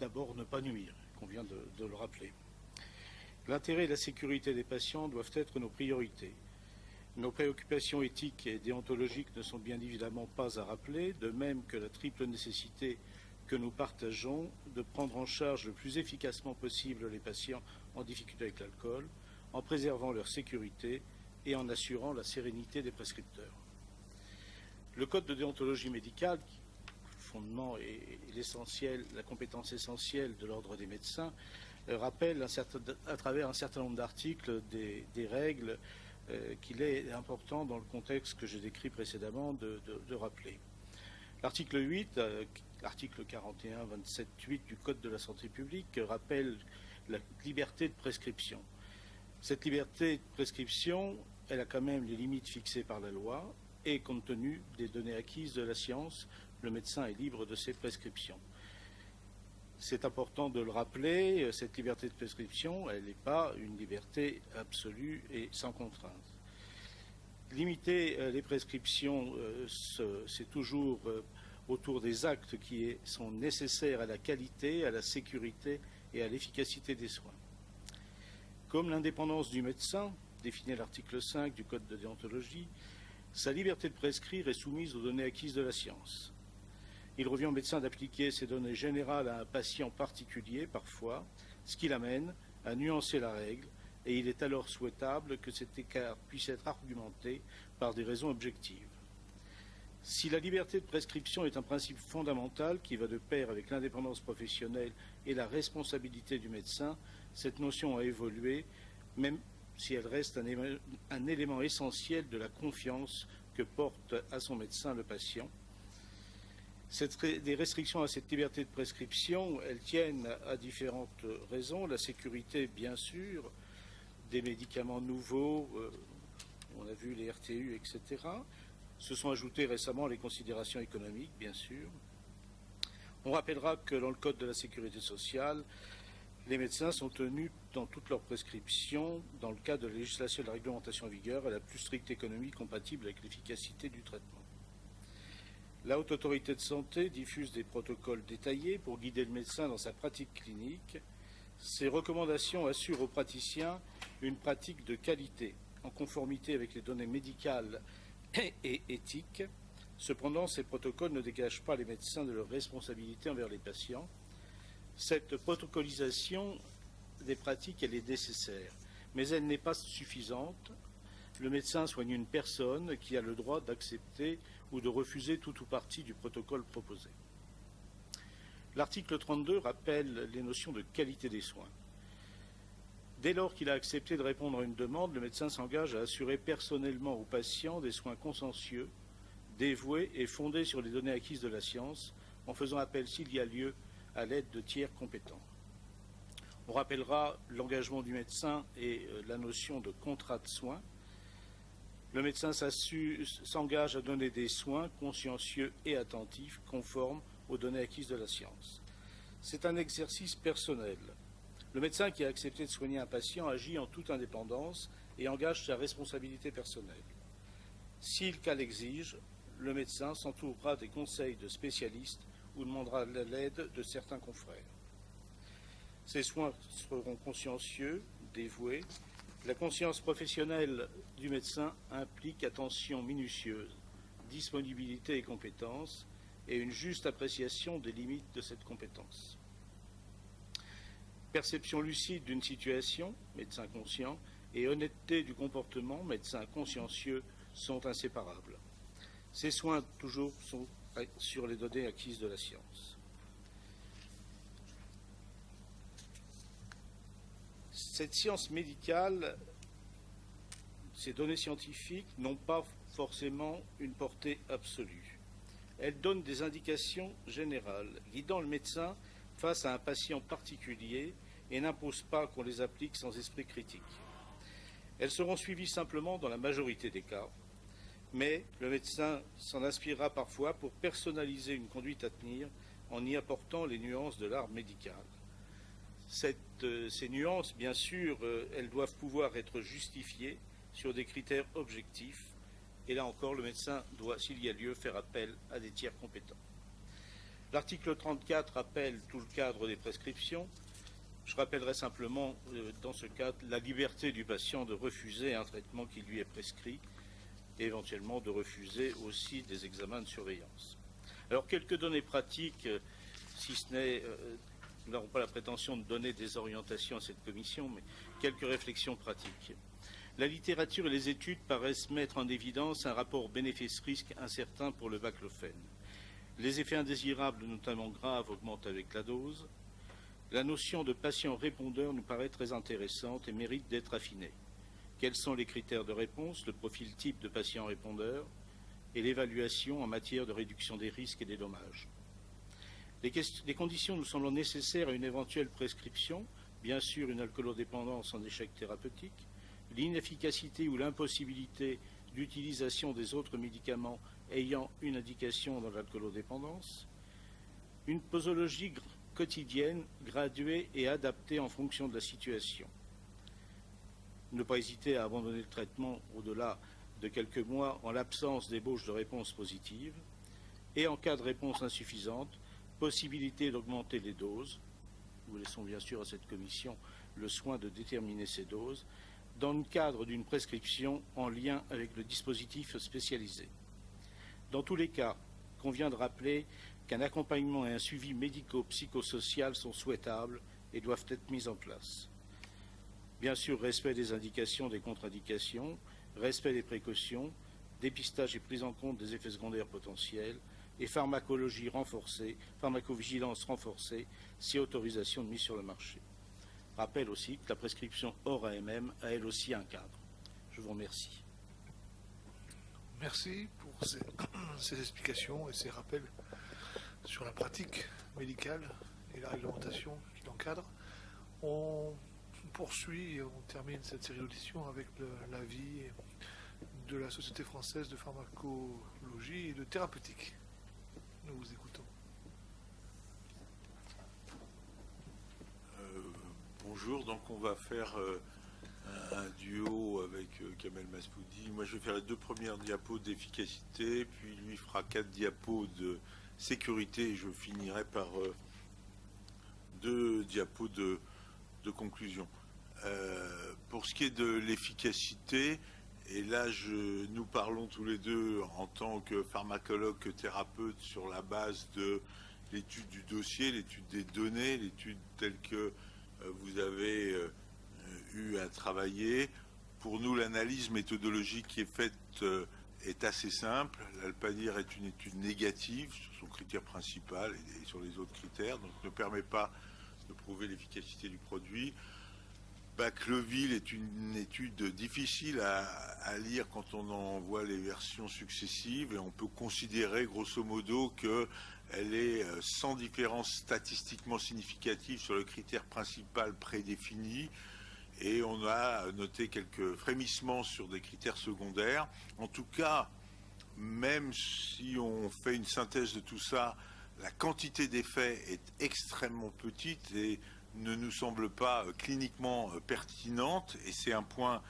d'abord ne pas nuire, qu'on vient de le rappeler. L'intérêt et la sécurité des patients doivent être nos priorités. Nos préoccupations éthiques et déontologiques ne sont bien évidemment pas à rappeler, de même que la triple nécessité que nous partageons de prendre en charge le plus efficacement possible les patients en difficulté avec l'alcool, en préservant leur sécurité et en assurant la sérénité des prescripteurs. Le Code de déontologie médicale, le fondement et l'essentiel, la compétence essentielle de l'Ordre des médecins, rappelle à travers un certain nombre d'articles des règles qu'il est important dans le contexte que j'ai décrit précédemment de rappeler. L'article 8, l'article 41-27-8 du Code de la santé publique rappelle la liberté de prescription. Cette liberté de prescription, elle a quand même les limites fixées par la loi et compte tenu des données acquises de la science, le médecin est libre de ses prescriptions. C'est important de le rappeler, cette liberté de prescription, elle n'est pas une liberté absolue et sans contrainte. Limiter les prescriptions, c'est toujours autour des actes qui sont nécessaires à la qualité, à la sécurité et à l'efficacité des soins. Comme l'indépendance du médecin, définie à l'article 5 du Code de déontologie, sa liberté de prescrire est soumise aux données acquises de la science. Il revient au médecin d'appliquer ces données générales à un patient particulier, parfois, ce qui l'amène à nuancer la règle, et il est alors souhaitable que cet écart puisse être argumenté par des raisons objectives. Si la liberté de prescription est un principe fondamental qui va de pair avec l'indépendance professionnelle et la responsabilité du médecin, cette notion a évolué, même si elle reste un élément essentiel de la confiance que porte à son médecin le patient. Des restrictions à cette liberté de prescription, elles tiennent à différentes raisons. La sécurité, bien sûr, des médicaments nouveaux, on a vu les RTU, etc. Se sont ajoutées récemment les considérations économiques, bien sûr. On rappellera que dans le Code de la sécurité sociale, les médecins sont tenus dans toutes leurs prescriptions, dans le cadre de la législation et de la réglementation en vigueur, à la plus stricte économie compatible avec l'efficacité du traitement. La Haute Autorité de Santé diffuse des protocoles détaillés pour guider le médecin dans sa pratique clinique. Ces recommandations assurent aux praticiens une pratique de qualité, en conformité avec les données médicales et éthiques. Cependant, ces protocoles ne dégagent pas les médecins de leur responsabilité envers les patients. Cette protocolisation des pratiques, elle est nécessaire, mais elle n'est pas suffisante. Le médecin soigne une personne qui a le droit d'accepter ou de refuser tout ou partie du protocole proposé. L'article 32 rappelle les notions de qualité des soins. Dès lors qu'il a accepté de répondre à une demande, le médecin s'engage à assurer personnellement au patient des soins consciencieux, dévoués et fondés sur les données acquises de la science, en faisant appel, s'il y a lieu, à l'aide de tiers compétents. On rappellera l'engagement du médecin et la notion de contrat de soins. Le médecin s'engage à donner des soins consciencieux et attentifs, conformes aux données acquises de la science. C'est un exercice personnel. Le médecin qui a accepté de soigner un patient agit en toute indépendance et engage sa responsabilité personnelle. Si le cas l'exige, le médecin s'entourera des conseils de spécialistes ou demandera l'aide de certains confrères. Ces soins seront consciencieux, dévoués. La conscience professionnelle du médecin implique attention minutieuse, disponibilité et compétence, et une juste appréciation des limites de cette compétence. Perception lucide d'une situation, médecin conscient, et honnêteté du comportement, médecin consciencieux, sont inséparables. Ces soins, toujours, sont sur les données acquises de la science. Cette science médicale, ces données scientifiques n'ont pas forcément une portée absolue. Elles donnent des indications générales, guidant le médecin face à un patient particulier et n'imposent pas qu'on les applique sans esprit critique. Elles seront suivies simplement dans la majorité des cas, mais le médecin s'en inspirera parfois pour personnaliser une conduite à tenir en y apportant les nuances de l'art médical. Ces nuances, bien sûr, elles doivent pouvoir être justifiées sur des critères objectifs, et là encore, le médecin doit, s'il y a lieu, faire appel à des tiers compétents. L'article 34 rappelle tout le cadre des prescriptions. Je rappellerai simplement, dans ce cadre, la liberté du patient de refuser un traitement qui lui est prescrit, et éventuellement de refuser aussi des examens de surveillance. Alors, quelques données pratiques, si ce n'est, nous n'avons pas la prétention de donner des orientations à cette commission, mais quelques réflexions pratiques. La littérature et les études paraissent mettre en évidence un rapport bénéfice-risque incertain pour le baclofène. Les effets indésirables, notamment graves, augmentent avec la dose. La notion de patient répondeur nous paraît très intéressante et mérite d'être affinée. Quels sont les critères de réponse, le profil type de patient répondeur et l'évaluation en matière de réduction des risques et des dommages. Les conditions nous semblent nécessaires à une éventuelle prescription, bien sûr une alcoolodépendance en échec thérapeutique, l'inefficacité ou l'impossibilité d'utilisation des autres médicaments ayant une indication dans l'alcoolodépendance, une posologie quotidienne, graduée et adaptée en fonction de la situation. Ne pas hésiter à abandonner le traitement au-delà de quelques mois en l'absence d'ébauche de réponse positive, et en cas de réponse insuffisante, possibilité d'augmenter les doses. Nous laissons bien sûr à cette commission le soin de déterminer ces doses, dans le cadre d'une prescription en lien avec le dispositif spécialisé. Dans tous les cas, il convient de rappeler qu'un accompagnement et un suivi médico-psychosocial sont souhaitables et doivent être mis en place. Bien sûr, respect des indications, des contre-indications, respect des précautions, dépistage et prise en compte des effets secondaires potentiels et pharmacologie renforcée, pharmacovigilance renforcée, si autorisation de mise sur le marché. Rappelle aussi que la prescription hors AMM a elle aussi un cadre. Je vous remercie. Merci pour ces explications et ces rappels sur la pratique médicale et la réglementation qui l'encadre. On poursuit et on termine cette série d'auditions avec l'avis de la Société française de pharmacologie et de thérapeutique. Nous vous écoutons. Bonjour, donc on va faire un duo avec Kamel Maspoudi. Moi je vais faire les 2 premières diapos d'efficacité, puis lui fera 4 diapos de sécurité et je finirai par 2 diapos de conclusion. Pour ce qui est de l'efficacité, et là nous parlons tous les deux en tant que pharmacologue, que thérapeute sur la base de l'étude du dossier, l'étude des données, l'étude telle que vous avez eu à travailler. Pour nous, l'analyse méthodologique qui est faite est assez simple. L'Alpanir est une étude négative sur son critère principal et sur les autres critères, donc ne permet pas de prouver l'efficacité du produit. Baclovil est une étude difficile à lire quand on en voit les versions successives et on peut considérer grosso modo qu'elle est sans différence statistiquement significative sur le critère principal prédéfini et on a noté quelques frémissements sur des critères secondaires. En tout cas, même si on fait une synthèse de tout ça, la quantité d'effets est extrêmement petite et ne nous semble pas cliniquement pertinente et c'est un point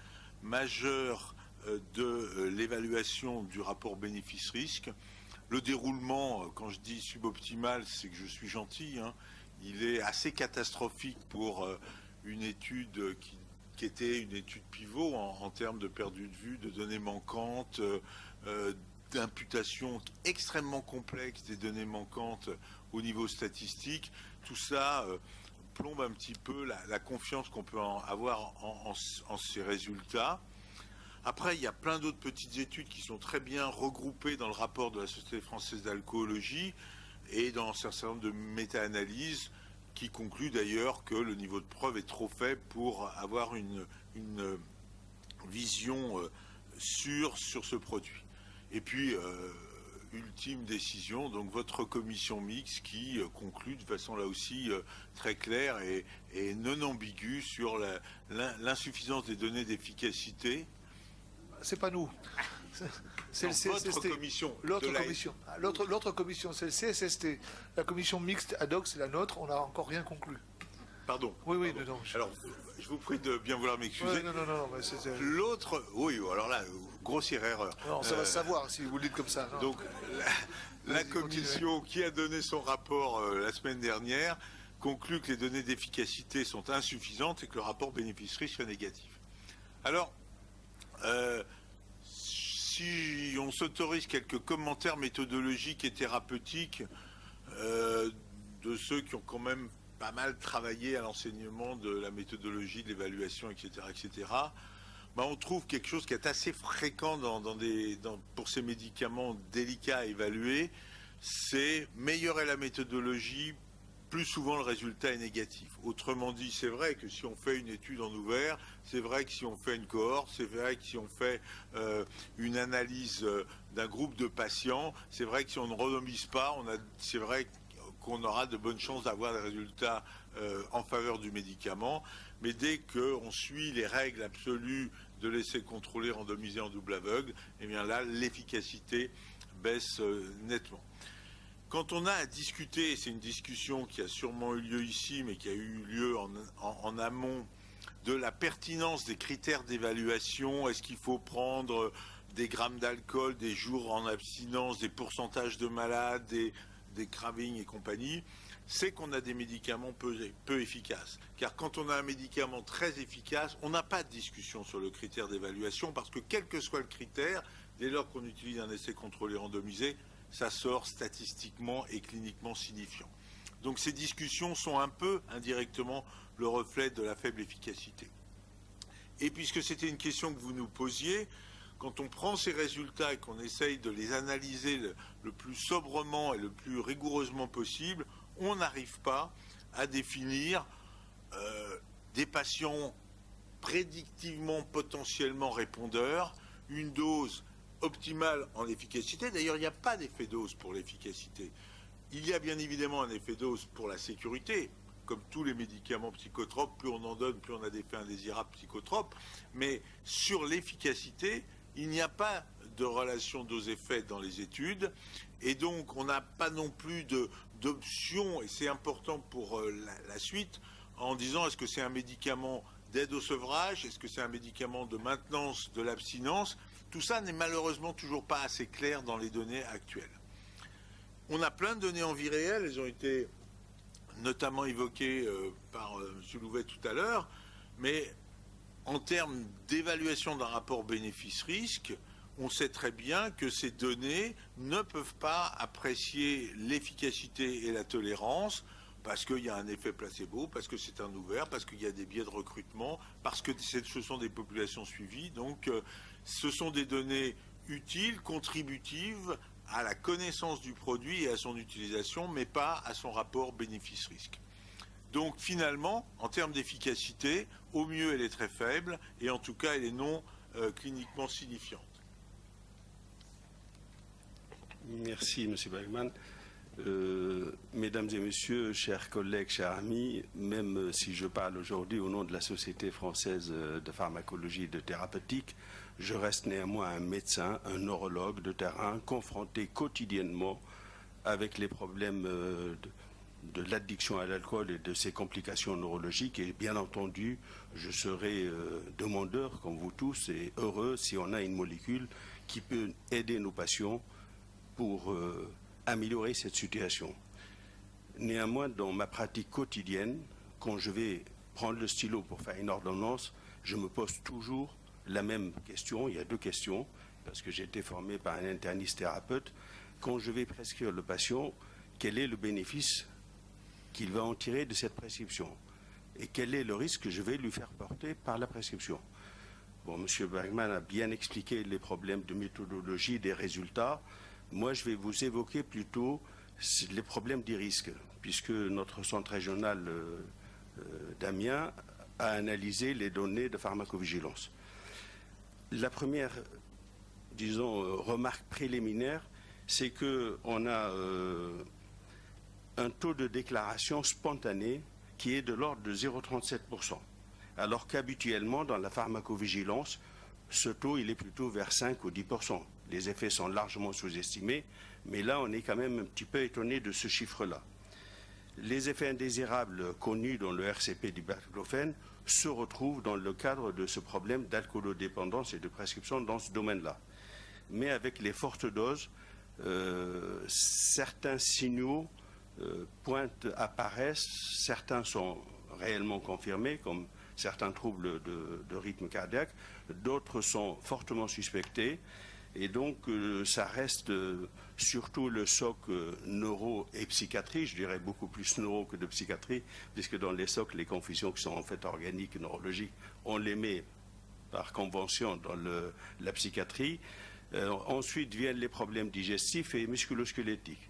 majeur de l'évaluation du rapport bénéfice-risque. Le déroulement, quand je dis suboptimal, c'est que je suis gentil, hein, il est assez catastrophique pour une étude qui était une étude pivot en termes de perdu de vue, de données manquantes, d'imputation extrêmement complexe des données manquantes au niveau statistique. Tout ça plombe un petit peu la confiance qu'on peut avoir en ces résultats. Après, il y a plein d'autres petites études qui sont très bien regroupées dans le rapport de la Société française d'alcoolologie et dans un certain nombre de méta-analyses qui concluent d'ailleurs que le niveau de preuve est trop faible pour avoir une vision sûre sur ce produit. Et puis, ultime décision, donc votre commission mixte qui conclut de façon là aussi très claire et non ambiguë sur l'insuffisance des données d'efficacité. C'est pas nous. C'est votre commission. L'autre commission. L'autre commission, c'est le CSST. La commission mixte ad hoc, c'est la nôtre. On n'a encore rien conclu. Pardon. Oui, pardon. non. Alors, je vous prie de bien vouloir m'excuser. Ouais, non. L'autre, oui, alors là, grossière erreur. Non, ça va se savoir si vous le dites comme ça. Non. Donc, la commission qui a donné son rapport la semaine dernière conclut que les données d'efficacité sont insuffisantes et que le rapport bénéfice-risque est négatif. Alors, si on s'autorise quelques commentaires méthodologiques et thérapeutiques de ceux qui ont quand même pas mal travaillé à l'enseignement de la méthodologie, de l'évaluation, etc., on trouve quelque chose qui est assez fréquent pour ces médicaments délicats à évaluer, c'est meilleure est la méthodologie, plus souvent le résultat est négatif. Autrement dit, c'est vrai que si on fait une étude en ouvert, c'est vrai que si on fait une cohorte, c'est vrai que si on fait une analyse d'un groupe de patients, c'est vrai que si on ne randomise pas, c'est vrai qu'on aura de bonnes chances d'avoir des résultats en faveur du médicament. Mais dès qu'on suit les règles absolues de l'essai contrôlé, randomisé en double aveugle, eh bien là, l'efficacité baisse nettement. Quand on a à discuter, c'est une discussion qui a sûrement eu lieu ici, mais qui a eu lieu en amont, de la pertinence des critères d'évaluation, est-ce qu'il faut prendre des grammes d'alcool, des jours en abstinence, des pourcentages de malades, des cravings et compagnie, c'est qu'on a des médicaments peu efficaces. Car quand on a un médicament très efficace, on n'a pas de discussion sur le critère d'évaluation, parce que quel que soit le critère, dès lors qu'on utilise un essai contrôlé randomisé, ça sort statistiquement et cliniquement signifiant. Donc ces discussions sont un peu indirectement le reflet de la faible efficacité. Et puisque c'était une question que vous nous posiez, quand on prend ces résultats et qu'on essaye de les analyser le plus sobrement et le plus rigoureusement possible, on n'arrive pas à définir des patients prédictivement potentiellement répondeurs, une dose optimale en efficacité. D'ailleurs, il n'y a pas d'effet dose pour l'efficacité. Il y a bien évidemment un effet dose pour la sécurité. Comme tous les médicaments psychotropes, plus on en donne, plus on a d'effets indésirables psychotropes. Mais sur l'efficacité, il n'y a pas de relation dose-effet dans les études. Et donc, on n'a pas non plus d'option, et c'est important pour la suite, en disant est-ce que c'est un médicament d'aide au sevrage, est-ce que c'est un médicament de maintenance de l'abstinence. Tout ça n'est malheureusement toujours pas assez clair dans les données actuelles. On a plein de données en vie réelle, elles ont été notamment évoquées par M. Louvet tout à l'heure, mais en termes d'évaluation d'un rapport bénéfice-risque, on sait très bien que ces données ne peuvent pas apprécier l'efficacité et la tolérance parce qu'il y a un effet placebo, parce que c'est un ouvert, parce qu'il y a des biais de recrutement, parce que ce sont des populations suivies. Donc, ce sont des données utiles, contributives à la connaissance du produit et à son utilisation, mais pas à son rapport bénéfice-risque. Donc, finalement, en termes d'efficacité, au mieux, elle est très faible, et en tout cas, elle est non cliniquement signifiante. Merci, M. Bergman. Mesdames et messieurs, chers collègues, chers amis, même si je parle aujourd'hui au nom de la Société française de pharmacologie et de thérapeutique, je reste néanmoins un médecin, un neurologue de terrain, confronté quotidiennement avec les problèmes de l'addiction à l'alcool et de ses complications neurologiques. Et bien entendu, je serai demandeur, comme vous tous, et heureux si on a une molécule qui peut aider nos patients pour améliorer cette situation. Néanmoins, dans ma pratique quotidienne, quand je vais prendre le stylo pour faire une ordonnance, je me pose toujours la même question. Il y a deux questions, parce que j'ai été formé par un interniste thérapeute. Quand je vais prescrire le patient, quel est le bénéfice qu'il va en tirer de cette prescription? Et quel est le risque que je vais lui faire porter par la prescription? Bon, M. Bergman a bien expliqué les problèmes de méthodologie, des résultats. Moi, je vais vous évoquer plutôt les problèmes des risques, puisque notre centre régional d'Amiens a analysé les données de pharmacovigilance. La première, disons, remarque préliminaire, c'est qu'on a un taux de déclaration spontané qui est de l'ordre de 0,37%, alors qu'habituellement, dans la pharmacovigilance, ce taux il est plutôt vers 5 ou 10%. Les effets sont largement sous-estimés, mais là, on est quand même un petit peu étonné de ce chiffre-là. Les effets indésirables connus dans le RCP du baclofène se retrouvent dans le cadre de ce problème d'alcoolodépendance et de prescription dans ce domaine-là. Mais avec les fortes doses, certains signaux apparaissent, certains sont réellement confirmés, comme certains troubles de rythme cardiaque, d'autres sont fortement suspectés, et donc ça reste surtout le SOC neuro et psychiatrie, je dirais beaucoup plus neuro que de psychiatrie, puisque dans les SOC, les confusions qui sont en fait organiques, neurologiques, on les met par convention dans la psychiatrie. Ensuite viennent les problèmes digestifs et musculo-squelettiques.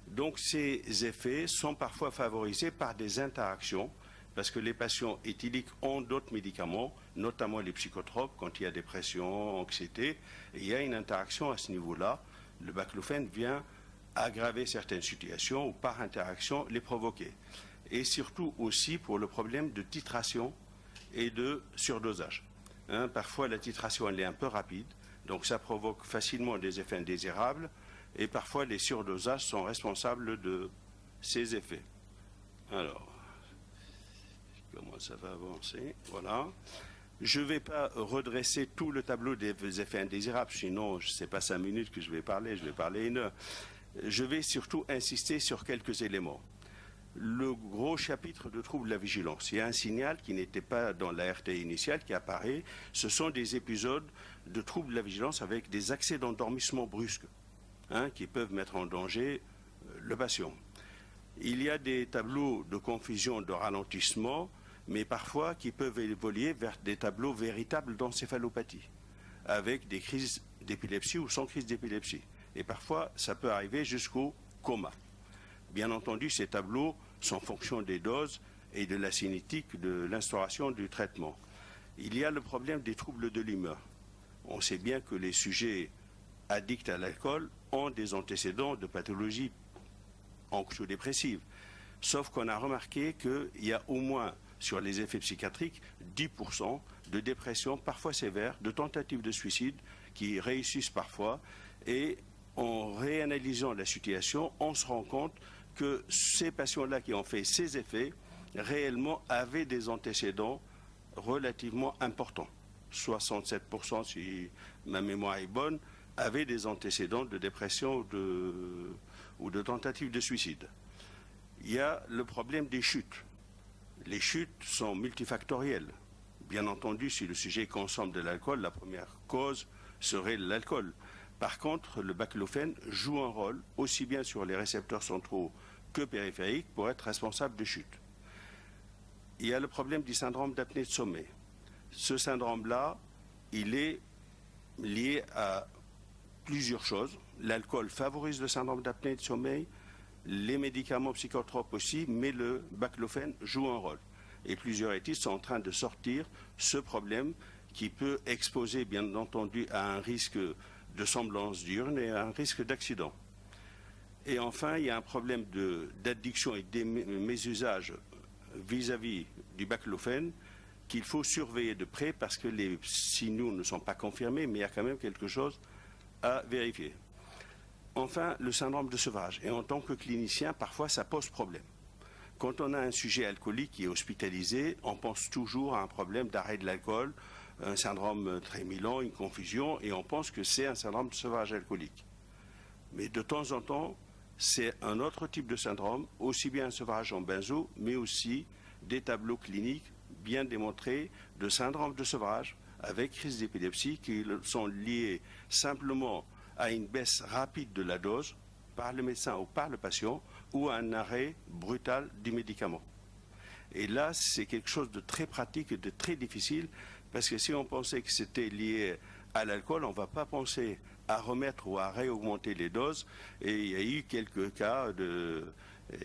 Donc ces effets sont parfois favorisés par des interactions, parce que les patients éthyliques ont d'autres médicaments, notamment les psychotropes, quand il y a dépression, anxiété, et il y a une interaction à ce niveau-là. Le baclofène vient aggraver certaines situations ou par interaction les provoquer. Et surtout aussi pour le problème de titration et de surdosage. Parfois la titration elle est un peu rapide, donc ça provoque facilement des effets indésirables, et parfois les surdosages sont responsables de ces effets. Alors, comment ça va avancer? Voilà. Je ne vais pas redresser tout le tableau des effets indésirables, sinon ce n'est pas 5 minutes que je vais parler 1 heure. Je vais surtout insister sur quelques éléments. Le gros chapitre de troubles de la vigilance, il y a un signal qui n'était pas dans la RT initiale qui apparaît. Ce sont des épisodes de troubles de la vigilance avec des accès d'endormissement brusques, qui peuvent mettre en danger le patient. Il y a des tableaux de confusion, de ralentissement, mais parfois qui peuvent évoluer vers des tableaux véritables d'encéphalopathie, avec des crises d'épilepsie ou sans crise d'épilepsie. Et parfois, ça peut arriver jusqu'au coma. Bien entendu, ces tableaux sont en fonction des doses et de la cinétique de l'instauration du traitement. Il y a le problème des troubles de l'humeur. On sait bien que les sujets addicts à l'alcool ont des antécédents de pathologies anxio-dépressives. Sauf qu'on a remarqué qu'il y a au moins, sur les effets psychiatriques, 10% de dépression, parfois sévère, de tentatives de suicide qui réussissent parfois. Et en réanalysant la situation, on se rend compte que ces patients-là qui ont fait ces effets, réellement avaient des antécédents relativement importants. 67%, si ma mémoire est bonne, avaient des antécédents de dépression ou de tentatives de suicide. Il y a le problème des chutes. Les chutes sont multifactorielles. Bien entendu, si le sujet consomme de l'alcool, la première cause serait l'alcool. Par contre, le baclofène joue un rôle aussi bien sur les récepteurs centraux que périphériques pour être responsable de chutes. Il y a le problème du syndrome d'apnée de sommeil. Ce syndrome-là, il est lié à plusieurs choses. L'alcool favorise le syndrome d'apnée de sommeil, les médicaments psychotropes aussi, mais le baclofène joue un rôle. Et plusieurs études sont en train de sortir ce problème qui peut exposer, bien entendu, à un risque de somnolence diurne et à un risque d'accident. Et enfin, il y a un problème d'addiction et de mésusage vis-à-vis du baclofène qu'il faut surveiller de près parce que les signaux ne sont pas confirmés, mais il y a quand même quelque chose à vérifier. Enfin, le syndrome de sevrage. Et en tant que clinicien, parfois, ça pose problème. Quand on a un sujet alcoolique qui est hospitalisé, on pense toujours à un problème d'arrêt de l'alcool, un syndrome trémilant, une confusion, et on pense que c'est un syndrome de sevrage alcoolique. Mais de temps en temps, c'est un autre type de syndrome, aussi bien un sevrage en benzo, mais aussi des tableaux cliniques bien démontrés de syndrome de sevrage avec crise d'épilepsie qui sont liés simplement à une baisse rapide de la dose par le médecin ou par le patient ou à un arrêt brutal du médicament. Et là, c'est quelque chose de très pratique et de très difficile Parce que si on pensait que c'était lié à l'alcool, on ne va pas penser à remettre ou à réaugmenter les doses. Et il y a eu quelques cas,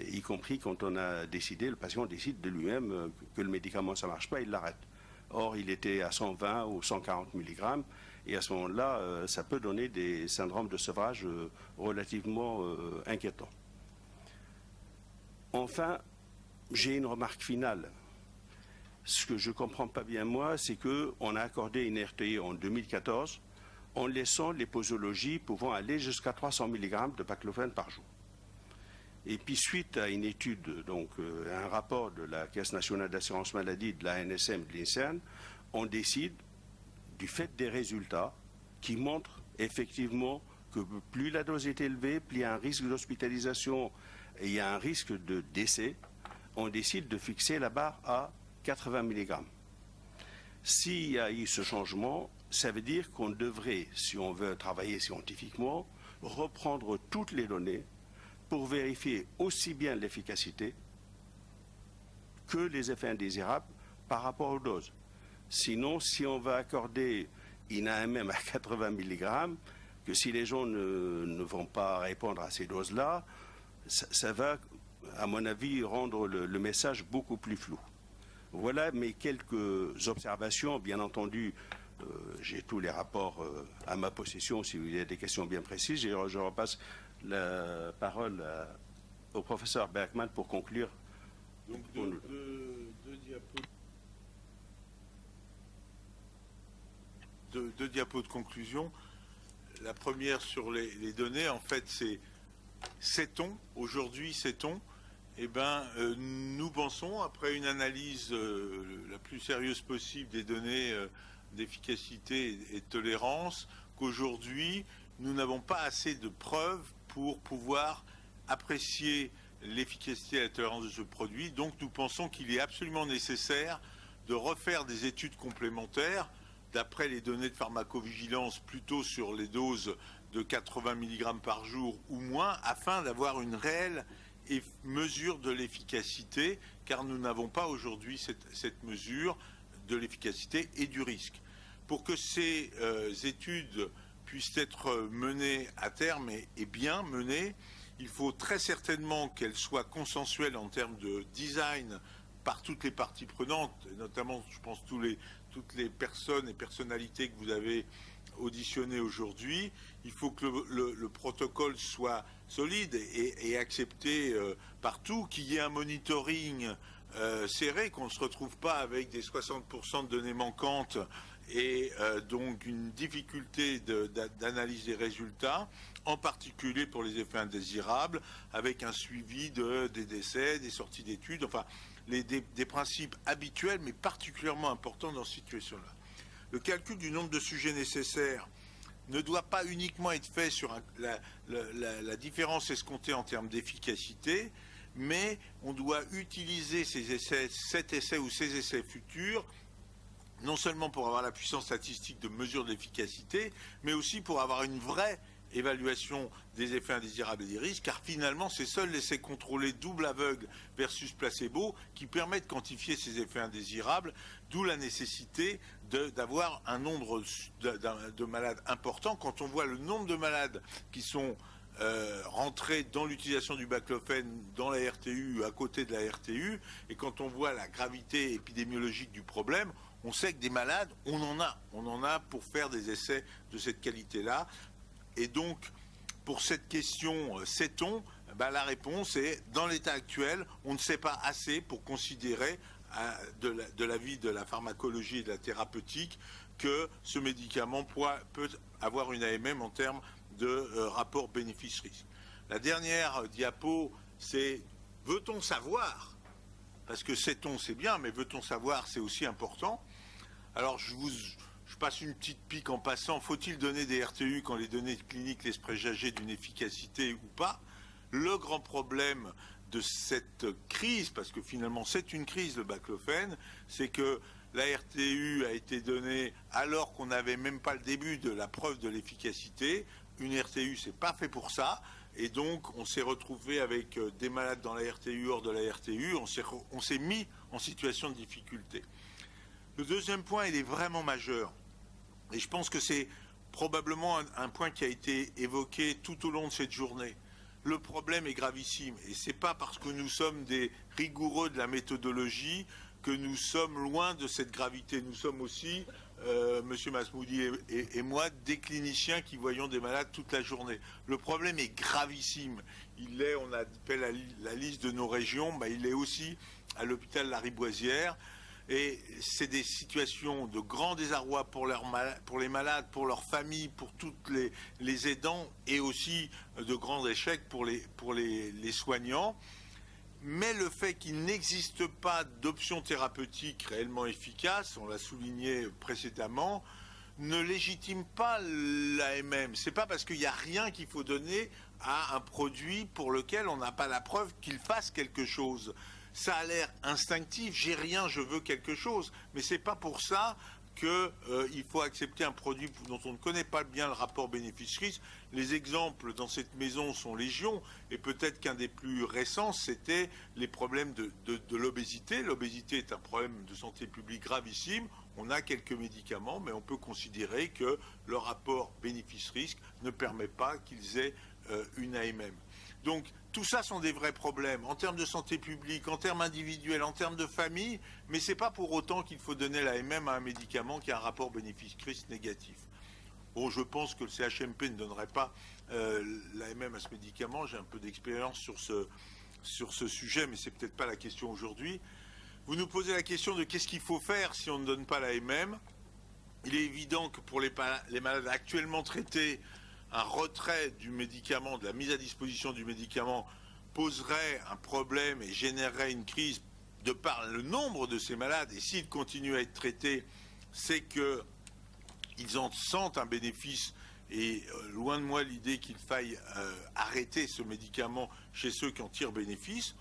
y compris quand on a décidé, le patient décide de lui-même que le médicament ça ne marche pas, il l'arrête. Or, il était à 120 ou 140 mg, et à ce moment-là, ça peut donner des syndromes de sevrage relativement inquiétants. Enfin, j'ai une remarque finale. Ce que je ne comprends pas bien, moi, c'est qu'on a accordé une RTI en 2014 en laissant les posologies pouvant aller jusqu'à 300 mg de baclofène par jour. Et puis, suite à une étude, donc un rapport de la Caisse nationale d'assurance maladie, de la NSM, de l'INSERM, on décide, du fait des résultats, qui montrent effectivement que plus la dose est élevée, plus il y a un risque d'hospitalisation et il y a un risque de décès, on décide de fixer la barre à 80 mg. S'il y a eu ce changement, ça veut dire qu'on devrait, si on veut travailler scientifiquement, reprendre toutes les données pour vérifier aussi bien l'efficacité que les effets indésirables par rapport aux doses. Sinon, si on va accorder une AMM à 80 mg, que si les gens ne vont pas répondre à ces doses-là, ça va, à mon avis, rendre le message beaucoup plus flou. Voilà mes quelques observations. Bien entendu, j'ai tous les rapports à ma possession si vous avez des questions bien précises. Je repasse la parole au professeur Bergman pour conclure. Donc deux diapos de conclusion. La première sur les données, en fait, c'est sait-on, aujourd'hui sait-on, eh bien, nous pensons, après une analyse la plus sérieuse possible des données d'efficacité et de tolérance, qu'aujourd'hui, nous n'avons pas assez de preuves pour pouvoir apprécier l'efficacité et la tolérance de ce produit. Donc, nous pensons qu'il est absolument nécessaire de refaire des études complémentaires d'après les données de pharmacovigilance plutôt sur les doses de 80 mg par jour ou moins, afin d'avoir une réelle mesure de l'efficacité, car nous n'avons pas aujourd'hui cette mesure de l'efficacité et du risque. Pour que ces études puissent être menées à terme et bien menées, il faut très certainement qu'elles soient consensuelles en termes de design par toutes les parties prenantes, et notamment, je pense, toutes les personnes et personnalités que vous avez auditionnées aujourd'hui. Il faut que le protocole soit solide et accepté partout, qu'il y ait un monitoring serré, qu'on ne se retrouve pas avec des 60% de données manquantes et donc une difficulté d'analyse des résultats, en particulier pour les effets indésirables, avec un suivi des décès, des sorties d'études, enfin des principes habituels, mais particulièrement importants dans cette situation-là. Le calcul du nombre de sujets nécessaires ne doit pas uniquement être fait sur la différence escomptée en termes d'efficacité, mais on doit utiliser cet essai ou ces essais futurs, non seulement pour avoir la puissance statistique de mesure de l'efficacité, mais aussi pour avoir une vraie évaluation des effets indésirables et des risques, car finalement, c'est seuls l'essai contrôlé double aveugle versus placebo qui permet de quantifier ces effets indésirables, d'où la nécessité d'avoir un nombre de malades important. Quand on voit le nombre de malades qui sont rentrés dans l'utilisation du baclofène dans la RTU, à côté de la RTU, et quand on voit la gravité épidémiologique du problème, on sait que des malades, on en a pour faire des essais de cette qualité-là. Et donc, pour cette question, sait-on, la réponse est, dans l'état actuel, on ne sait pas assez pour considérer, de l'avis de la pharmacologie et de la thérapeutique, que ce médicament peut avoir une AMM en termes de rapport bénéfice-risque. La dernière diapo, c'est veut-on savoir? Parce que sait-on, c'est bien, mais veut-on savoir, c'est aussi important. Alors, je passe une petite pique en passant. Faut-il donner des RTU quand les données cliniques laissent présager d'une efficacité ou pas? Le grand problème de cette crise, parce que finalement c'est une crise, le baclofène, c'est que la RTU a été donnée alors qu'on n'avait même pas le début de la preuve de l'efficacité. Une RTU, c'est pas fait pour ça. Et donc, on s'est retrouvé avec des malades dans la RTU, hors de la RTU. On s'est mis en situation de difficulté. Le deuxième point, il est vraiment majeur. Et je pense que c'est probablement un point qui a été évoqué tout au long de cette journée. Le problème est gravissime. Et ce n'est pas parce que nous sommes des rigoureux de la méthodologie que nous sommes loin de cette gravité. Nous sommes aussi, M. Masmoudi et moi, des cliniciens qui voyons des malades toute la journée. Le problème est gravissime. Il est, on appelle la liste de nos régions, il est aussi à l'hôpital Lariboisière. Et c'est des situations de grand désarroi pour les malades, pour leurs familles, pour tous les aidants, et aussi de grands échecs pour les soignants. Mais le fait qu'il n'existe pas d'option thérapeutique réellement efficace, on l'a souligné précédemment, ne légitime pas l'AMM. Ce n'est pas parce qu'il n'y a rien qu'il faut donner à un produit pour lequel on n'a pas la preuve qu'il fasse quelque chose. Ça a l'air instinctif, j'ai rien, je veux quelque chose. Mais ce n'est pas pour ça qu'il faut accepter un produit dont on ne connaît pas bien le rapport bénéfice-risque. Les exemples dans cette maison sont légion, et peut-être qu'un des plus récents, c'était les problèmes de l'obésité. L'obésité est un problème de santé publique gravissime. On a quelques médicaments, mais on peut considérer que le rapport bénéfice-risque ne permet pas qu'ils aient une AMM. Donc, tout ça sont des vrais problèmes en termes de santé publique, en termes individuels, en termes de famille, mais ce n'est pas pour autant qu'il faut donner l'AMM à un médicament qui a un rapport bénéfice-risque négatif. Bon, je pense que le CHMP ne donnerait pas l'AMM à ce médicament. J'ai un peu d'expérience sur ce sujet, mais ce n'est peut-être pas la question aujourd'hui. Vous nous posez la question de qu'est-ce qu'il faut faire si on ne donne pas l'AMM. Il est évident que pour les malades actuellement traités, un retrait du médicament, de la mise à disposition du médicament, poserait un problème et générerait une crise de par le nombre de ces malades. Et s'ils continuent à être traités, c'est qu'ils en sentent un bénéfice. Et loin de moi l'idée qu'il faille arrêter ce médicament chez ceux qui en tirent bénéfice.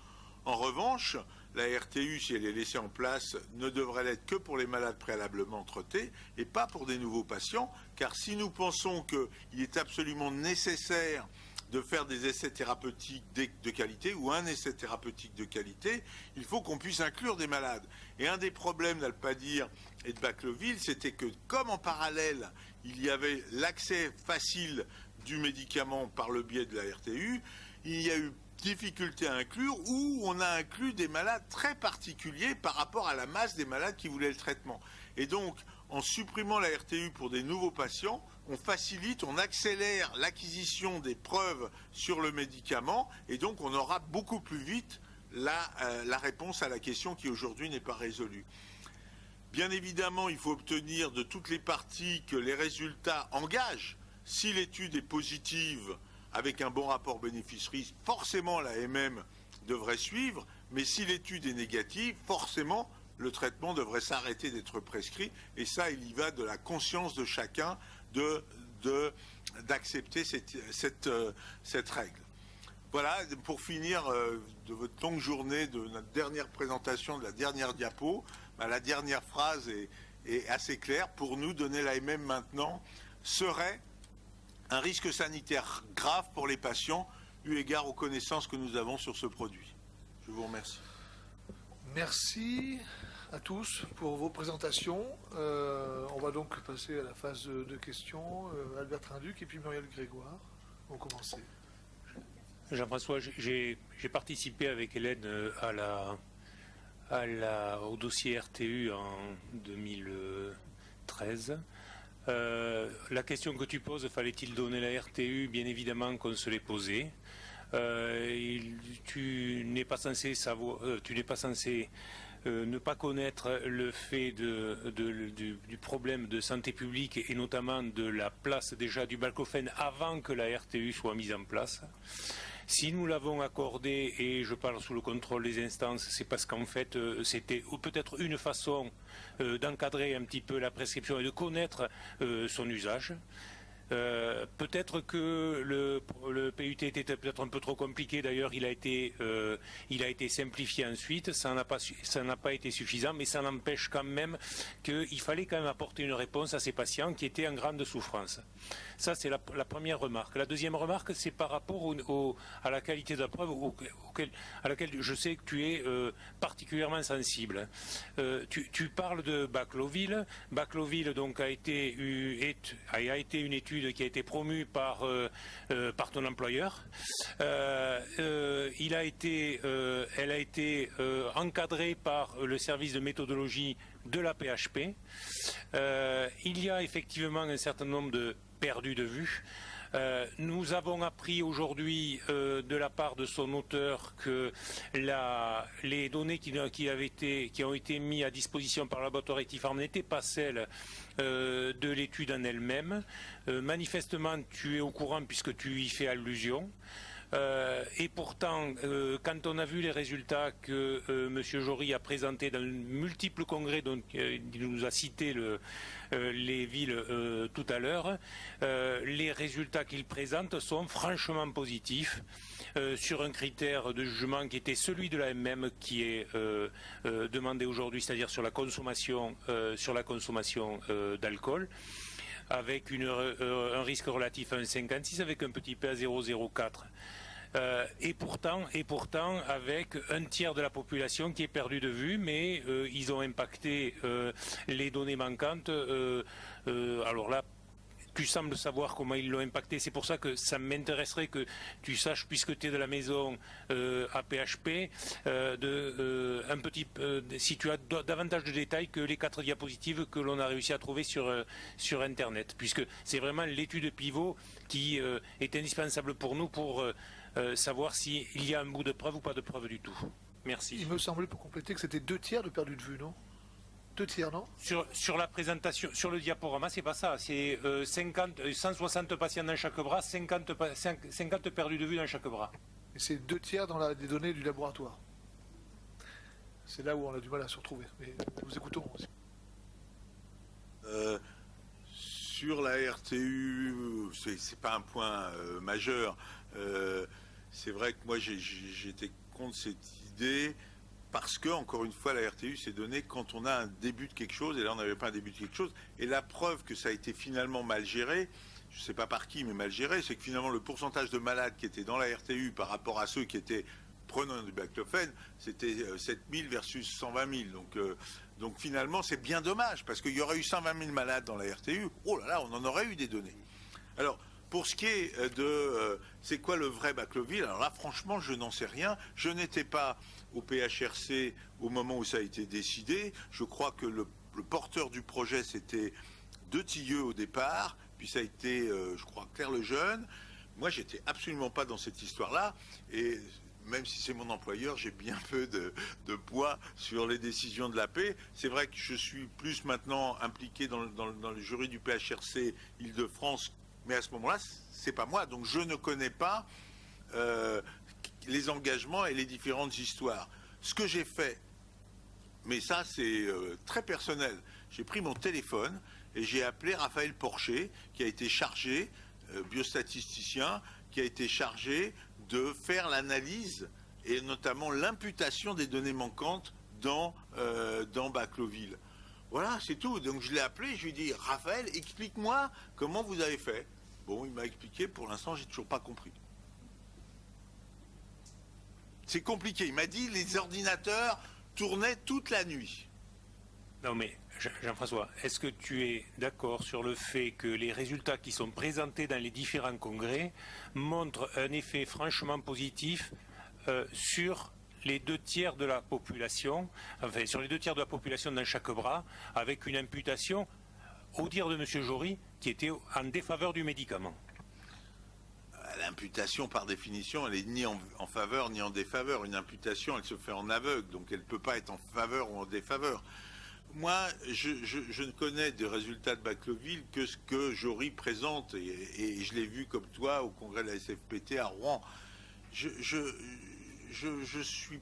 En revanche, la RTU, si elle est laissée en place, ne devrait l'être que pour les malades préalablement traités et pas pour des nouveaux patients, car si nous pensons qu'il est absolument nécessaire de faire des essais thérapeutiques de qualité ou un essai thérapeutique de qualité, il faut qu'on puisse inclure des malades. Et un des problèmes d'Alpadir et de Bacloville, c'était que comme en parallèle, il y avait l'accès facile du médicament par le biais de la RTU, il y a eu difficulté à inclure, ou on a inclus des malades très particuliers par rapport à la masse des malades qui voulaient le traitement. Et donc, en supprimant la RTU pour des nouveaux patients, on facilite, on accélère l'acquisition des preuves sur le médicament, et donc on aura beaucoup plus vite la réponse à la question qui aujourd'hui n'est pas résolue. Bien évidemment, il faut obtenir de toutes les parties que les résultats engagent. Si l'étude est positive, avec un bon rapport bénéfice-risque, forcément l'AMM devrait suivre, mais si l'étude est négative, forcément le traitement devrait s'arrêter d'être prescrit, et ça, il y va de la conscience de chacun d'accepter cette règle. Voilà, pour finir de votre longue journée, de notre dernière présentation, de la dernière diapo, la dernière phrase est assez claire. Pour nous, donner l'AMM maintenant serait un risque sanitaire grave pour les patients, eu égard aux connaissances que nous avons sur ce produit. Je vous remercie. Merci à tous pour vos présentations. On va donc passer à la phase de questions. Albert Trinduc et puis Muriel Grégoire vont commencer. Jean-François, j'ai participé avec Hélène au dossier RTU en 2013. La question que tu poses, fallait-il donner la RTU? Bien évidemment qu'on se l'est posée. Tu n'es pas censé savoir, ne pas connaître le fait du problème de santé publique et notamment de la place déjà du baclofen avant que la RTU soit mise en place. Si nous l'avons accordé, et je parle sous le contrôle des instances, c'est parce qu'en fait c'était peut-être une façon d'encadrer un petit peu la prescription et de connaître son usage. Peut-être que le PUT était peut-être un peu trop compliqué. D'ailleurs, il a été simplifié ensuite. Ça n'a pas été suffisant, mais ça n'empêche quand même qu'il fallait quand même apporter une réponse à ces patients qui étaient en grande souffrance. Ça, c'est la première remarque. La deuxième remarque, c'est par rapport à la qualité de la preuve à laquelle je sais que tu es particulièrement sensible. Tu parles de Bacloville. Bacloville donc a été une étude qui a été promue par ton employeur. Elle a été encadrée par le service de méthodologie de la PHP. Il y a effectivement un certain nombre de perdus de vue. Nous avons appris aujourd'hui de la part de son auteur que les données qui ont été mises à disposition par le laboratoire Etifarm n'étaient pas celles de l'étude en elle-même. Manifestement, tu es au courant puisque tu y fais allusion. Et pourtant, quand on a vu les résultats que M. Jory a présentés dans multiples congrès, dont il nous a cité les villes tout à l'heure, les résultats qu'il présente sont franchement positifs sur un critère de jugement qui était celui de l'AMM qui est demandé aujourd'hui, c'est-à-dire sur la consommation d'alcool, avec un risque relatif à 1,56 avec un petit p à 0,04. Et pourtant, avec un tiers de la population qui est perdu de vue, mais ils ont impacté les données manquantes. Alors là, tu sembles savoir comment ils l'ont impacté. C'est pour ça que ça m'intéresserait que tu saches, puisque tu es de la maison à PHP, si tu as davantage de détails que les 4 diapositives que l'on a réussi à trouver sur Internet, puisque c'est vraiment l'étude pivot qui est indispensable pour nous pour savoir s'il y a un bout de preuve ou pas de preuve du tout. Merci. Il me semblait, pour compléter, que c'était 2 tiers de perdu de vue, non? 2 tiers, non? Sur la présentation, sur le diaporama, c'est pas ça. C'est 160 patients dans chaque bras, 50 perdus de vue dans chaque bras. Et c'est 2 tiers dans les données du laboratoire. C'est là où on a du mal à se retrouver. Mais nous écoutons aussi. Sur la RTU, c'est pas un point majeur. C'est vrai que moi j'étais contre cette idée parce que, encore une fois, la RTU s'est donnée quand on a un début de quelque chose, et là on n'avait pas un début de quelque chose. Et la preuve que ça a été finalement mal géré, je ne sais pas par qui, mais mal géré, c'est que finalement le pourcentage de malades qui étaient dans la RTU par rapport à ceux qui étaient prenant du baclofène, c'était 7000 versus 120 000. Donc finalement c'est bien dommage, parce qu'il y aurait eu 120 000 malades dans la RTU, oh là là, on en aurait eu des données. Alors, pour ce qui est de c'est quoi le vrai Bacloville, alors là franchement je n'en sais rien. Je n'étais pas au PHRC au moment où ça a été décidé. Je crois que le porteur du projet c'était De Tilleux au départ, puis ça a été je crois Claire Lejeune. Moi j'étais absolument pas dans cette histoire-là, et même si c'est mon employeur, j'ai bien peu de poids sur les décisions de l'AP. C'est vrai que je suis plus maintenant impliqué dans le jury du PHRC Île-de-France, mais à ce moment-là, c'est pas moi. Donc je ne connais pas les engagements et les différentes histoires. Ce que j'ai fait, mais ça c'est très personnel, j'ai pris mon téléphone et j'ai appelé Raphaël Porcher, qui a été chargé, biostatisticien, qui a été chargé de faire l'analyse et notamment l'imputation des données manquantes dans Bacloville. Voilà, c'est tout. Donc je l'ai appelé, je lui ai dit, Raphaël, explique-moi comment vous avez fait. Bon, il m'a expliqué, pour l'instant, j'ai toujours pas compris. C'est compliqué. Il m'a dit, les ordinateurs tournaient toute la nuit. Non mais, Jean-François, est-ce que tu es d'accord sur le fait que les résultats qui sont présentés dans les différents congrès montrent un effet franchement positif sur les 2 tiers de la population, enfin sur les 2 tiers de la population dans chaque bras, avec une imputation, au dire de M. Jory, qui était en défaveur du médicament? L'imputation, par définition, elle est ni en faveur ni en défaveur. Une imputation, elle se fait en aveugle, donc elle ne peut pas être en faveur ou en défaveur. Moi, je ne connais des résultats de Bacloville que ce que Jory présente, et je l'ai vu comme toi au congrès de la SFPT à Rouen. Je suis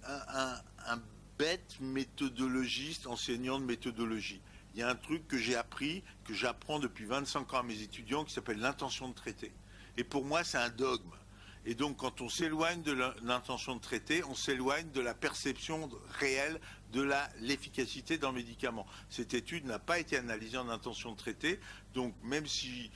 un bête méthodologiste, enseignant de méthodologie. il y a un truc que j'ai appris, que j'apprends depuis 25 ans à mes étudiants, qui s'appelle l'intention de traiter. Et pour moi, c'est un dogme. Et donc, quand on s'éloigne de l'intention de traiter, on s'éloigne de la perception réelle de l'efficacité d'un médicament. Cette étude n'a pas été analysée en intention de traiter. Donc, même si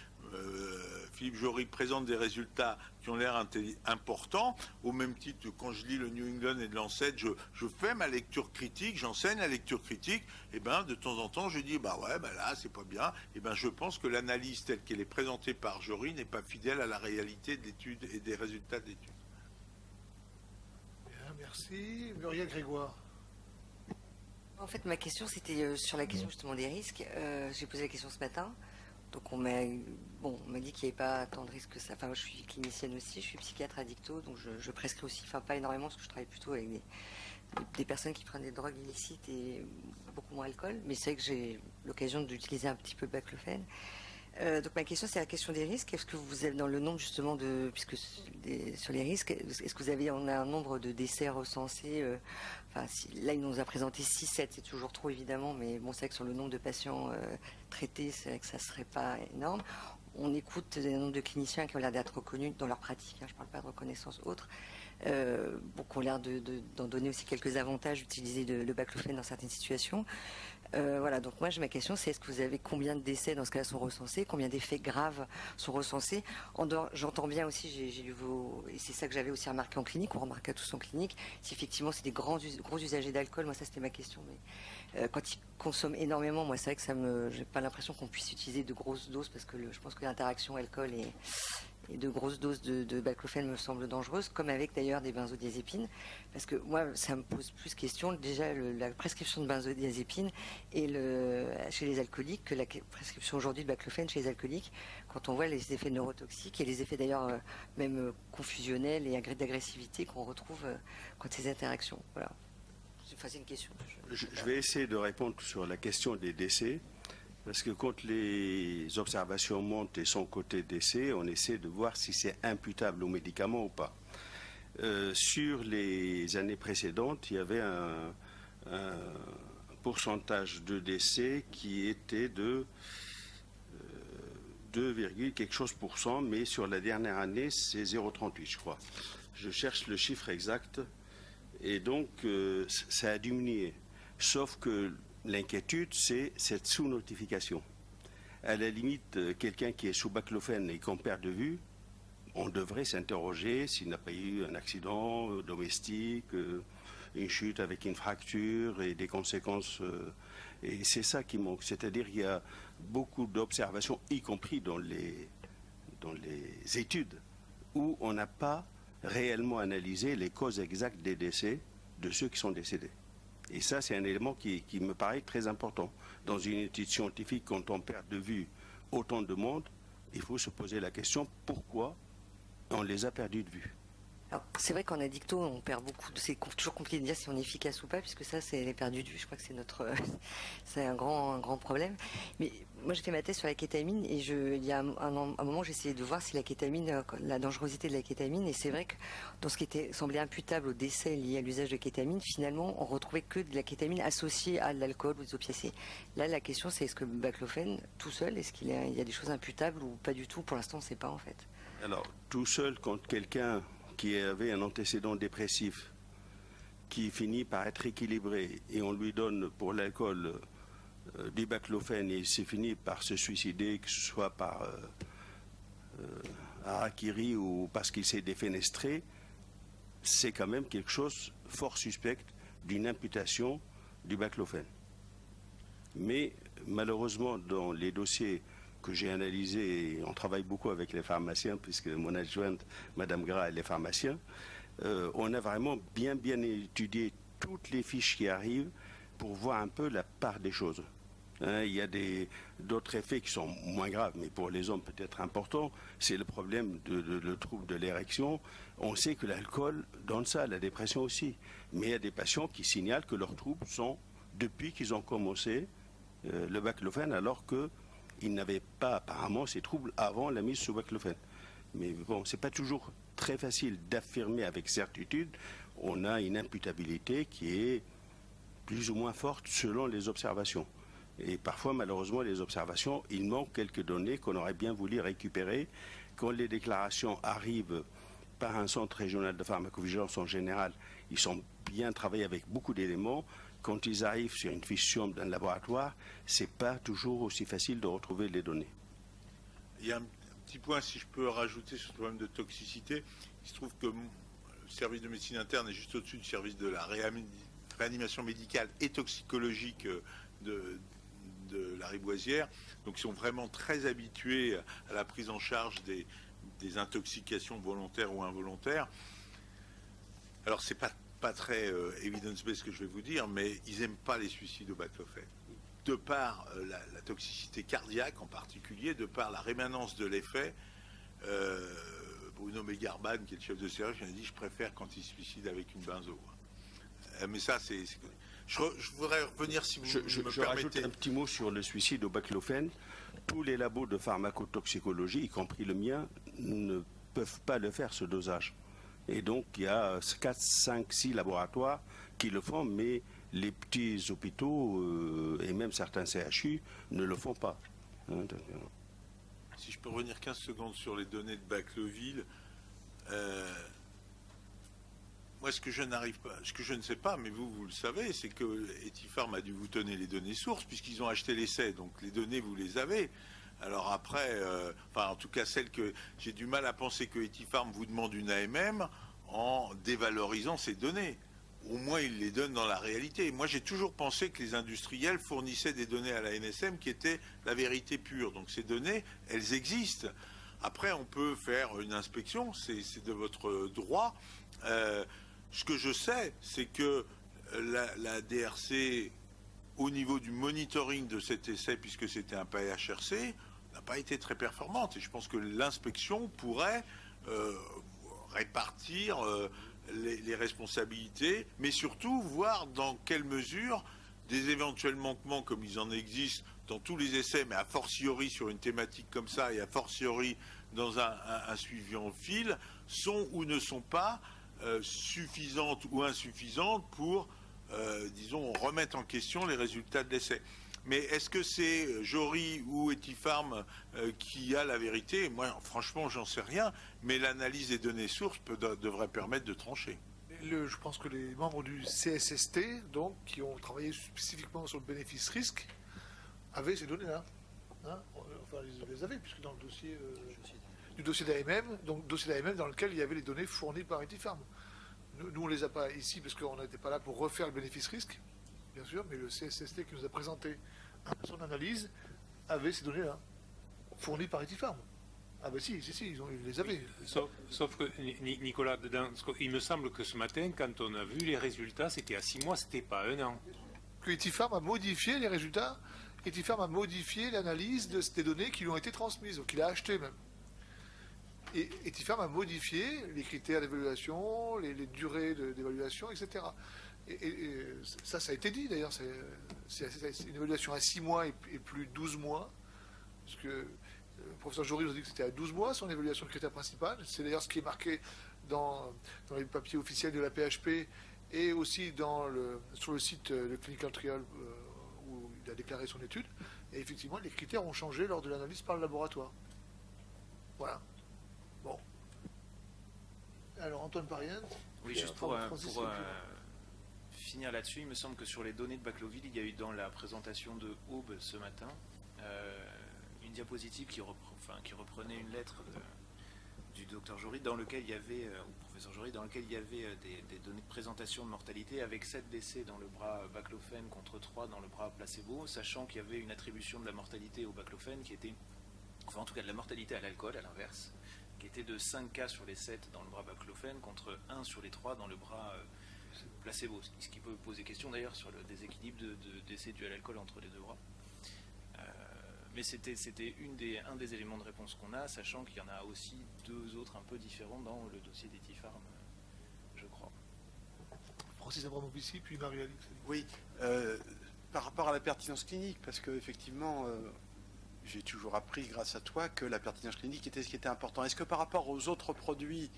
Philippe Jory présente des résultats qui ont l'air importants, au même titre que quand je lis le New England et le Lancet, je fais ma lecture critique, j'enseigne la lecture critique, et ben de temps en temps je dis bah ouais, bah là c'est pas bien, et ben je pense que l'analyse telle qu'elle est présentée par Jory n'est pas fidèle à la réalité de l'étude et des résultats de l'étude. Bien, merci. Muriel Grégoire. En fait, ma question, c'était sur la question justement des risques. J'ai posé la question ce matin. Donc on m'a dit qu'il n'y avait pas tant de risques que ça. Enfin, moi, je suis clinicienne aussi, je suis psychiatre addicto, donc je prescris aussi, enfin pas énormément parce que je travaille plutôt avec des personnes qui prennent des drogues illicites et beaucoup moins d'alcool. Mais c'est vrai que j'ai l'occasion d'utiliser un petit peu le baclofène. Donc ma question, c'est la question des risques. Est-ce que vous avez dans le nombre justement puisque sur les risques, est-ce que on a un nombre de décès recensés là il nous a présenté 6-7, c'est toujours trop évidemment, mais bon, c'est vrai que sur le nombre de patients traités, c'est vrai que ça serait pas énorme. On écoute un nombre de cliniciens qui ont l'air d'être reconnus dans leur pratique, je ne parle pas de reconnaissance autre, qui ont l'air d'en donner aussi quelques avantages d'utiliser le baclofène dans certaines situations. Voilà, donc moi ma question c'est est-ce que vous avez combien de décès dans ce cas-là sont recensés, combien d'effets graves sont recensés en dehors, j'entends bien aussi, j'ai lu et c'est ça que j'avais aussi remarqué en clinique, on remarque à tous en clinique, si effectivement c'est des gros usagers d'alcool, moi ça c'était ma question, mais quand ils consomment énormément, moi c'est vrai que j'ai pas l'impression qu'on puisse utiliser de grosses doses parce que je pense que l'interaction alcool et de grosses doses de baclofène me semble dangereuse, comme avec d'ailleurs des benzodiazépines, parce que moi ça me pose plus question déjà la prescription de benzodiazépines chez les alcooliques que la prescription aujourd'hui de baclofène chez les alcooliques, quand on voit les effets neurotoxiques et les effets d'ailleurs même confusionnels et d'agressivité qu'on retrouve quand ces interactions. Voilà. C'est une question. Je vais essayer de répondre sur la question des décès. Parce que quand les observations montent et sont côté décès, on essaie de voir si c'est imputable au médicament ou pas. Sur les années précédentes, il y avait un pourcentage de décès qui était de 2, quelque chose %, mais sur la dernière année, c'est 0,38, je crois. Je cherche le chiffre exact. Et donc, ça a diminué. Sauf que l'inquiétude, c'est cette sous-notification. À la limite, quelqu'un qui est sous baclofène et qu'on perd de vue, on devrait s'interroger s'il n'a pas eu un accident domestique, une chute avec une fracture et des conséquences. Et c'est ça qui manque. C'est-à-dire qu'il y a beaucoup d'observations, y compris dans les études, où on n'a pas réellement analysé les causes exactes des décès de ceux qui sont décédés. Et ça, c'est un élément qui me paraît très important. Dans une étude scientifique, quand on perd de vue autant de monde, il faut se poser la question pourquoi on les a perdus de vue. C'est vrai qu'en addicto, on perd beaucoup. C'est toujours compliqué de dire si on est efficace ou pas, puisque ça, c'est les perdus de vue. Je crois que c'est un grand problème. Mais moi, j'ai fait ma thèse sur la kétamine et il y a un moment, j'essayais de voir si la dangerosité de la kétamine. Et c'est vrai que dans ce qui semblait imputable au décès lié à l'usage de kétamine, finalement, on retrouvait que de la kétamine associée à l'alcool ou des opiacés. Là, la question, c'est est-ce que le baclofène, tout seul, est-ce qu'il y a des choses imputables ou pas du tout? Pour l'instant, on ne sait pas en fait. Alors, tout seul, quand quelqu'un qui avait un antécédent dépressif, qui finit par être équilibré, et on lui donne pour l'alcool du baclofène, et il s'est fini par se suicider, que ce soit par harakiri ou parce qu'il s'est défenestré, c'est quand même quelque chose fort suspect d'une imputation du baclofène. Mais malheureusement, dans les dossiers que j'ai analysés, et on travaille beaucoup avec les pharmaciens, puisque mon adjointe, Madame Gras, elle est pharmacien, on a vraiment bien étudié toutes les fiches qui arrivent pour voir un peu la part des choses. Il y a d'autres effets qui sont moins graves, mais pour les hommes peut-être importants, c'est le problème le trouble de l'érection. On sait que l'alcool donne ça, la dépression aussi. Mais il y a des patients qui signalent que leurs troubles sont depuis qu'ils ont commencé le baclofène, alors qu'ils n'avaient pas apparemment ces troubles avant la mise sous baclofène. Mais bon, c'est pas toujours très facile d'affirmer avec certitude. On a une imputabilité qui est plus ou moins forte selon les observations. Et parfois, malheureusement, les observations, il manque quelques données qu'on aurait bien voulu récupérer. Quand les déclarations arrivent par un centre régional de pharmacovigilance en général, ils sont bien travaillés avec beaucoup d'éléments. Quand ils arrivent sur une fiche SIOM d'un laboratoire, c'est pas toujours aussi facile de retrouver les données. Il y a un petit point, si je peux rajouter sur le problème de toxicité. Il se trouve que le service de médecine interne est juste au-dessus du service de la réanimation médicale et toxicologique de la Riboisière. Donc ils sont vraiment très habitués à la prise en charge des intoxications volontaires ou involontaires. Alors c'est pas très evidence-based ce que je vais vous dire, mais ils n'aiment pas les suicides au baclofène. De par la toxicité cardiaque en particulier, de par la rémanence de l'effet, Bruno Megarban, qui est le chef de service, il a dit « je préfère quand il se suicide avec une benzo ». Mais ça, c'est... Je voudrais revenir, si vous me permettez. Je rajoute un petit mot sur le suicide au baclofène. Tous les labos de pharmacotoxicologie, y compris le mien, ne peuvent pas le faire, ce dosage. Et donc, il y a 4, 5, 6 laboratoires qui le font, mais les petits hôpitaux et même certains CHU ne le font pas. Si je peux revenir 15 secondes sur les données de Bacloville, moi, ce que je ne sais pas, mais vous le savez, c'est que Ethypharm a dû vous donner les données sources, puisqu'ils ont acheté l'essai, donc les données, vous les avez. Alors après, enfin, en tout cas, celle que j'ai du mal à penser que Ethypharm vous demande une AMM en dévalorisant ces données. Au moins, ils les donnent dans la réalité. Moi, j'ai toujours pensé que les industriels fournissaient des données à la NSM qui étaient la vérité pure. Donc ces données, elles existent. Après, on peut faire une inspection, c'est de votre droit. Ce que je sais, c'est que la DRC, au niveau du monitoring de cet essai, puisque c'était un PHRC, n'a pas été très performante. Et je pense que l'inspection pourrait répartir les responsabilités, mais surtout voir dans quelle mesure des éventuels manquements, comme ils en existent dans tous les essais, mais a fortiori sur une thématique comme ça, et a fortiori dans un suivi en fil, sont ou ne sont pas suffisantes ou insuffisantes pour, disons, remettre en question les résultats de l'essai. Mais est-ce que c'est Jory ou Ethypharm qui a la vérité? Moi, franchement, j'en sais rien, mais l'analyse des données sources devrait permettre de trancher. Je pense que les membres du CSST, donc, qui ont travaillé spécifiquement sur le bénéfice-risque, avaient ces données-là. Hein, enfin, ils les avaient, puisque dans le dossier du dossier d'AMM, donc dossier d'AMM dans lequel il y avait les données fournies par Ethypharm. Nous, on ne les a pas ici, parce qu'on n'était pas là pour refaire le bénéfice-risque, bien sûr, mais le CSST qui nous a présenté son analyse avait ces données-là, fournies par Ethypharm. Ah ben si, ils les avaient. Sauf que, Nicolas, il me semble que ce matin, quand on a vu les résultats, c'était à 6 mois, c'était pas 1 an. Que Ethypharm a modifié les résultats, Ethypharm a modifié l'analyse des données qui lui ont été transmises, donc il a acheté même. Et Ethypharm a modifié les critères d'évaluation, les durées d'évaluation, etc. Et ça a été dit d'ailleurs, c'est une évaluation à 6 mois et plus 12 mois, parce que le professeur Jory nous a dit que c'était à 12 mois son évaluation de critères principal. C'est d'ailleurs ce qui est marqué dans les papiers officiels de la PHP et aussi sur le site de Clinical Trial où il a déclaré son étude. Et effectivement, les critères ont changé lors de l'analyse par le laboratoire. Voilà. Bon. Alors, Antoine Pariente. Oui, juste pour finir là-dessus, il me semble que sur les données de Bacloville, il y a eu dans la présentation de Aube ce matin une diapositive qui reprenait une lettre du docteur Jory dans lequel il y avait, ou professeur Jory, dans lequel il y avait des données de présentation de mortalité avec 7 décès dans le bras baclofène contre 3 dans le bras placebo, sachant qu'il y avait une attribution de la mortalité au baclofène qui était, enfin en tout cas de la mortalité à l'alcool à l'inverse, qui était de 5 cas sur les 7 dans le bras baclofène contre 1 sur les 3 dans le bras placebo, ce qui peut poser question d'ailleurs sur le déséquilibre de décès dû à l'alcool entre les deux bras. Mais c'était un des éléments de réponse qu'on a, sachant qu'il y en a aussi 2 autres un peu différents dans le dossier d'Ethypharm, je crois. Francis Abramovici, puis Marie-Alix. Oui, par rapport à la pertinence clinique, parce qu'effectivement, j'ai toujours appris grâce à toi que la pertinence clinique était ce qui était important. Est-ce que par rapport aux autres produits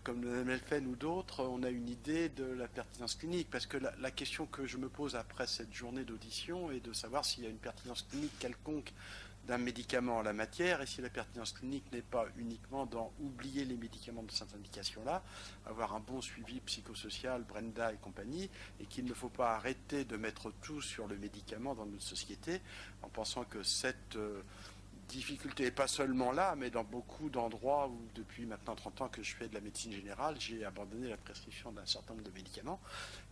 comme le Melfen ou d'autres, on a une idée de la pertinence clinique. Parce que la question que je me pose après cette journée d'audition est de savoir s'il y a une pertinence clinique quelconque d'un médicament en la matière, et si la pertinence clinique n'est pas uniquement dans oublier les médicaments de cette indication-là, avoir un bon suivi psychosocial, Brenda et compagnie, et qu'il ne faut pas arrêter de mettre tout sur le médicament dans notre société, en pensant que cette difficulté, et pas seulement là, mais dans beaucoup d'endroits où depuis maintenant 30 ans que je fais de la médecine générale, j'ai abandonné la prescription d'un certain nombre de médicaments,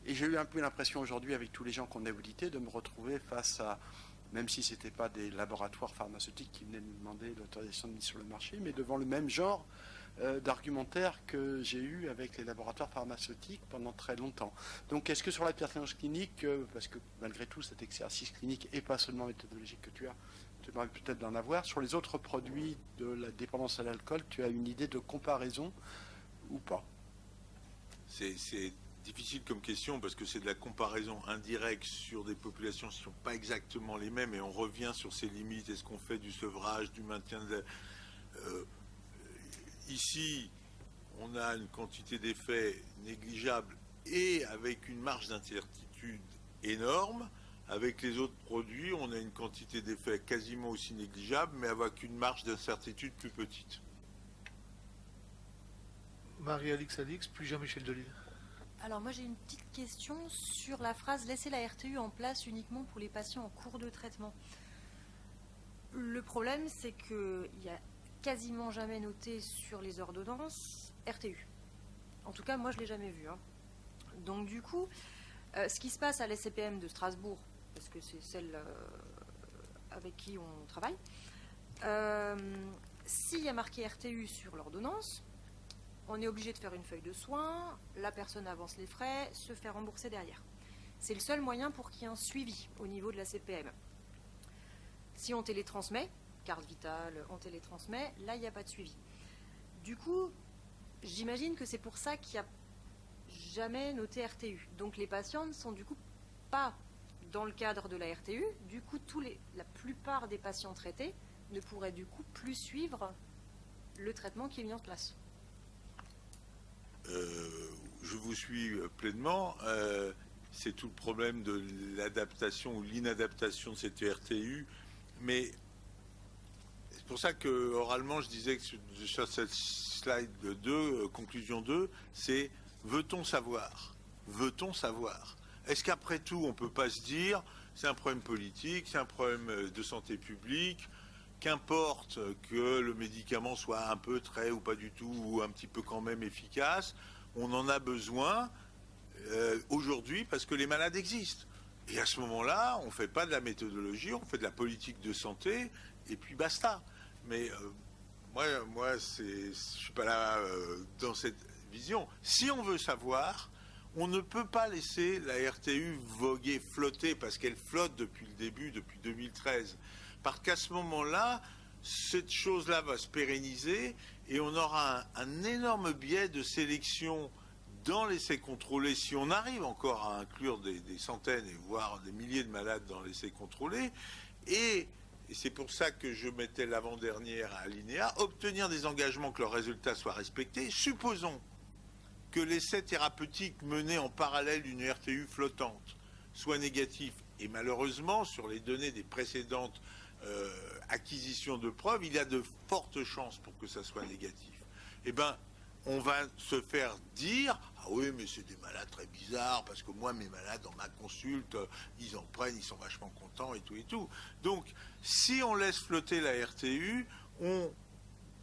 et j'ai eu un peu l'impression aujourd'hui, avec tous les gens qu'on a audités, de me retrouver face à, même si ce n'était pas des laboratoires pharmaceutiques qui venaient nous demander l'autorisation de mise sur le marché, mais devant le même genre d'argumentaire que j'ai eu avec les laboratoires pharmaceutiques pendant très longtemps. Donc est-ce que sur la pertinence clinique, parce que malgré tout cet exercice clinique et pas seulement méthodologique que tu as peut-être d'en avoir, sur les autres produits de la dépendance à l'alcool, tu as une idée de comparaison ou pas? C'est difficile comme question parce que c'est de la comparaison indirecte sur des populations qui ne sont pas exactement les mêmes, et on revient sur ces limites. Est-ce qu'on fait du sevrage, du maintien de ici, on a une quantité d'effets négligeable et avec une marge d'incertitude énorme. Avec les autres produits, on a une quantité d'effets quasiment aussi négligeable, mais avec une marge d'incertitude plus petite. Marie-Alix Alix, puis Jean-Michel Delisle. Alors moi j'ai une petite question sur la phrase « laisser la RTU en place uniquement pour les patients en cours de traitement ». Le problème c'est qu'il n'y a quasiment jamais noté sur les ordonnances RTU. En tout cas moi je ne l'ai jamais vu. Donc du coup, ce qui se passe à l'SCPM de Strasbourg, parce que c'est celle avec qui on travaille, s'il y a marqué RTU sur l'ordonnance, on est obligé de faire une feuille de soins, la personne avance les frais, se fait rembourser derrière. C'est le seul moyen pour qu'il y ait un suivi au niveau de la CPM. Si on télétransmet, carte vitale, on télétransmet, là il n'y a pas de suivi. Du coup, j'imagine que c'est pour ça qu'il n'y a jamais noté RTU. Donc les patients ne sont du coup pas dans le cadre de la RTU. Du coup, la plupart des patients traités ne pourraient du coup plus suivre le traitement qui est mis en place. Je vous suis pleinement. C'est tout le problème de l'adaptation ou l'inadaptation de cette RTU. Mais c'est pour ça que oralement, je disais que sur cette slide 2, conclusion 2, c'est veut-on savoir? Veut-on savoir? Est-ce qu'après tout, on ne peut pas se dire c'est un problème politique, c'est un problème de santé publique, qu'importe que le médicament soit un peu, très ou pas du tout, ou un petit peu quand même efficace, on en a besoin aujourd'hui parce que les malades existent. Et à ce moment-là, on ne fait pas de la méthodologie, on fait de la politique de santé, et puis basta. Mais moi je ne suis pas là dans cette vision. Si on veut savoir, on ne peut pas laisser la RTU voguer, flotter, parce qu'elle flotte depuis le début, depuis 2013. Parce qu'à ce moment-là, cette chose-là va se pérenniser et on aura un énorme biais de sélection dans l'essai contrôlé, si on arrive encore à inclure des centaines et voire des milliers de malades dans l'essai contrôlé. Et c'est pour ça que je mettais l'avant-dernière alinéa, obtenir des engagements que leurs résultats soient respectés. Supposons que l'essai thérapeutique mené en parallèle d'une RTU flottante soit négatif. Et malheureusement, sur les données des précédentes acquisitions de preuves, il y a de fortes chances pour que ça soit négatif. Eh bien, on va se faire dire « Ah oui, mais c'est des malades très bizarres, parce que moi, mes malades, dans ma consulte, ils en prennent, ils sont vachement contents, et tout, et tout. » Donc, si on laisse flotter la RTU, on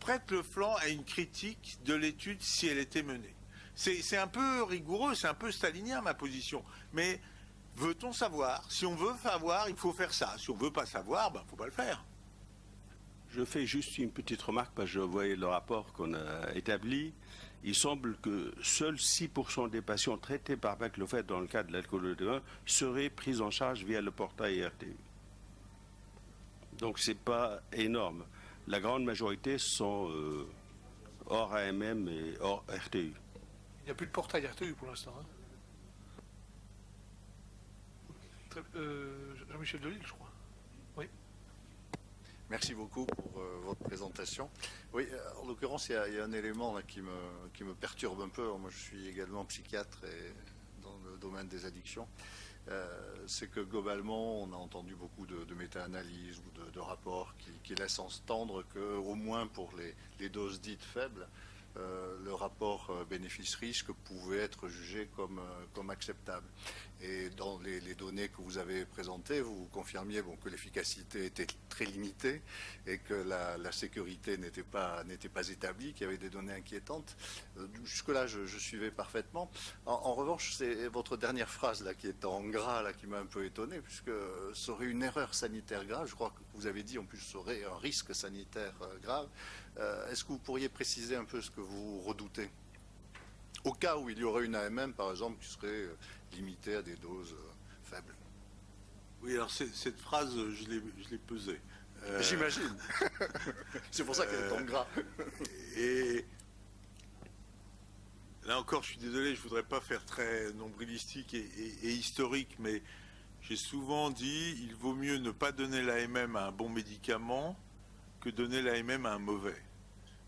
prête le flanc à une critique de l'étude si elle était menée. C'est un peu rigoureux, c'est un peu stalinien, ma position. Mais veut-on savoir? Si on veut savoir, il faut faire ça. Si on ne veut pas savoir, ben, il ne faut pas le faire. Je fais juste une petite remarque, parce que je voyais le rapport qu'on a établi. Il semble que seuls 6% des patients traités par baclofen dans le cas de l'alcoolodépendance seraient pris en charge via le portail RTU. Donc ce n'est pas énorme. La grande majorité sont hors AMM et hors RTU. Il n'y a plus de portail RTU pour l'instant. Jean-Michel Delisle, je crois. Oui. Merci beaucoup pour votre présentation. Oui, en l'occurrence, il y a un élément là, qui me perturbe un peu. Alors, moi, je suis également psychiatre et dans le domaine des addictions. C'est que globalement, on a entendu beaucoup de méta-analyses ou de rapports qui laissent entendre qu'au moins pour les doses dites faibles, le rapport bénéfice-risque pouvait être jugé comme acceptable. Et dans les données que vous avez présentées, vous confirmiez que l'efficacité était très limitée et que la sécurité n'était pas établie, qu'il y avait des données inquiétantes. Jusque-là, je suivais parfaitement. En revanche, c'est votre dernière phrase là, qui est en gras là, qui m'a un peu étonné, puisque ça aurait une erreur sanitaire grave. Je crois que vous avez dit en plus ça aurait un risque sanitaire grave. Est-ce que vous pourriez préciser un peu ce que vous redoutez au cas où il y aurait une AMM, par exemple, qui serait limitée à des doses faibles? Oui, alors cette phrase, je l'ai pesée. J'imagine. C'est pour ça qu'elle est en gras. Et là encore, je suis désolé, je ne voudrais pas faire très nombrilistique et historique, mais j'ai souvent dit il vaut mieux ne pas donner l'AMM à un bon médicament que donner l'AMM à un mauvais.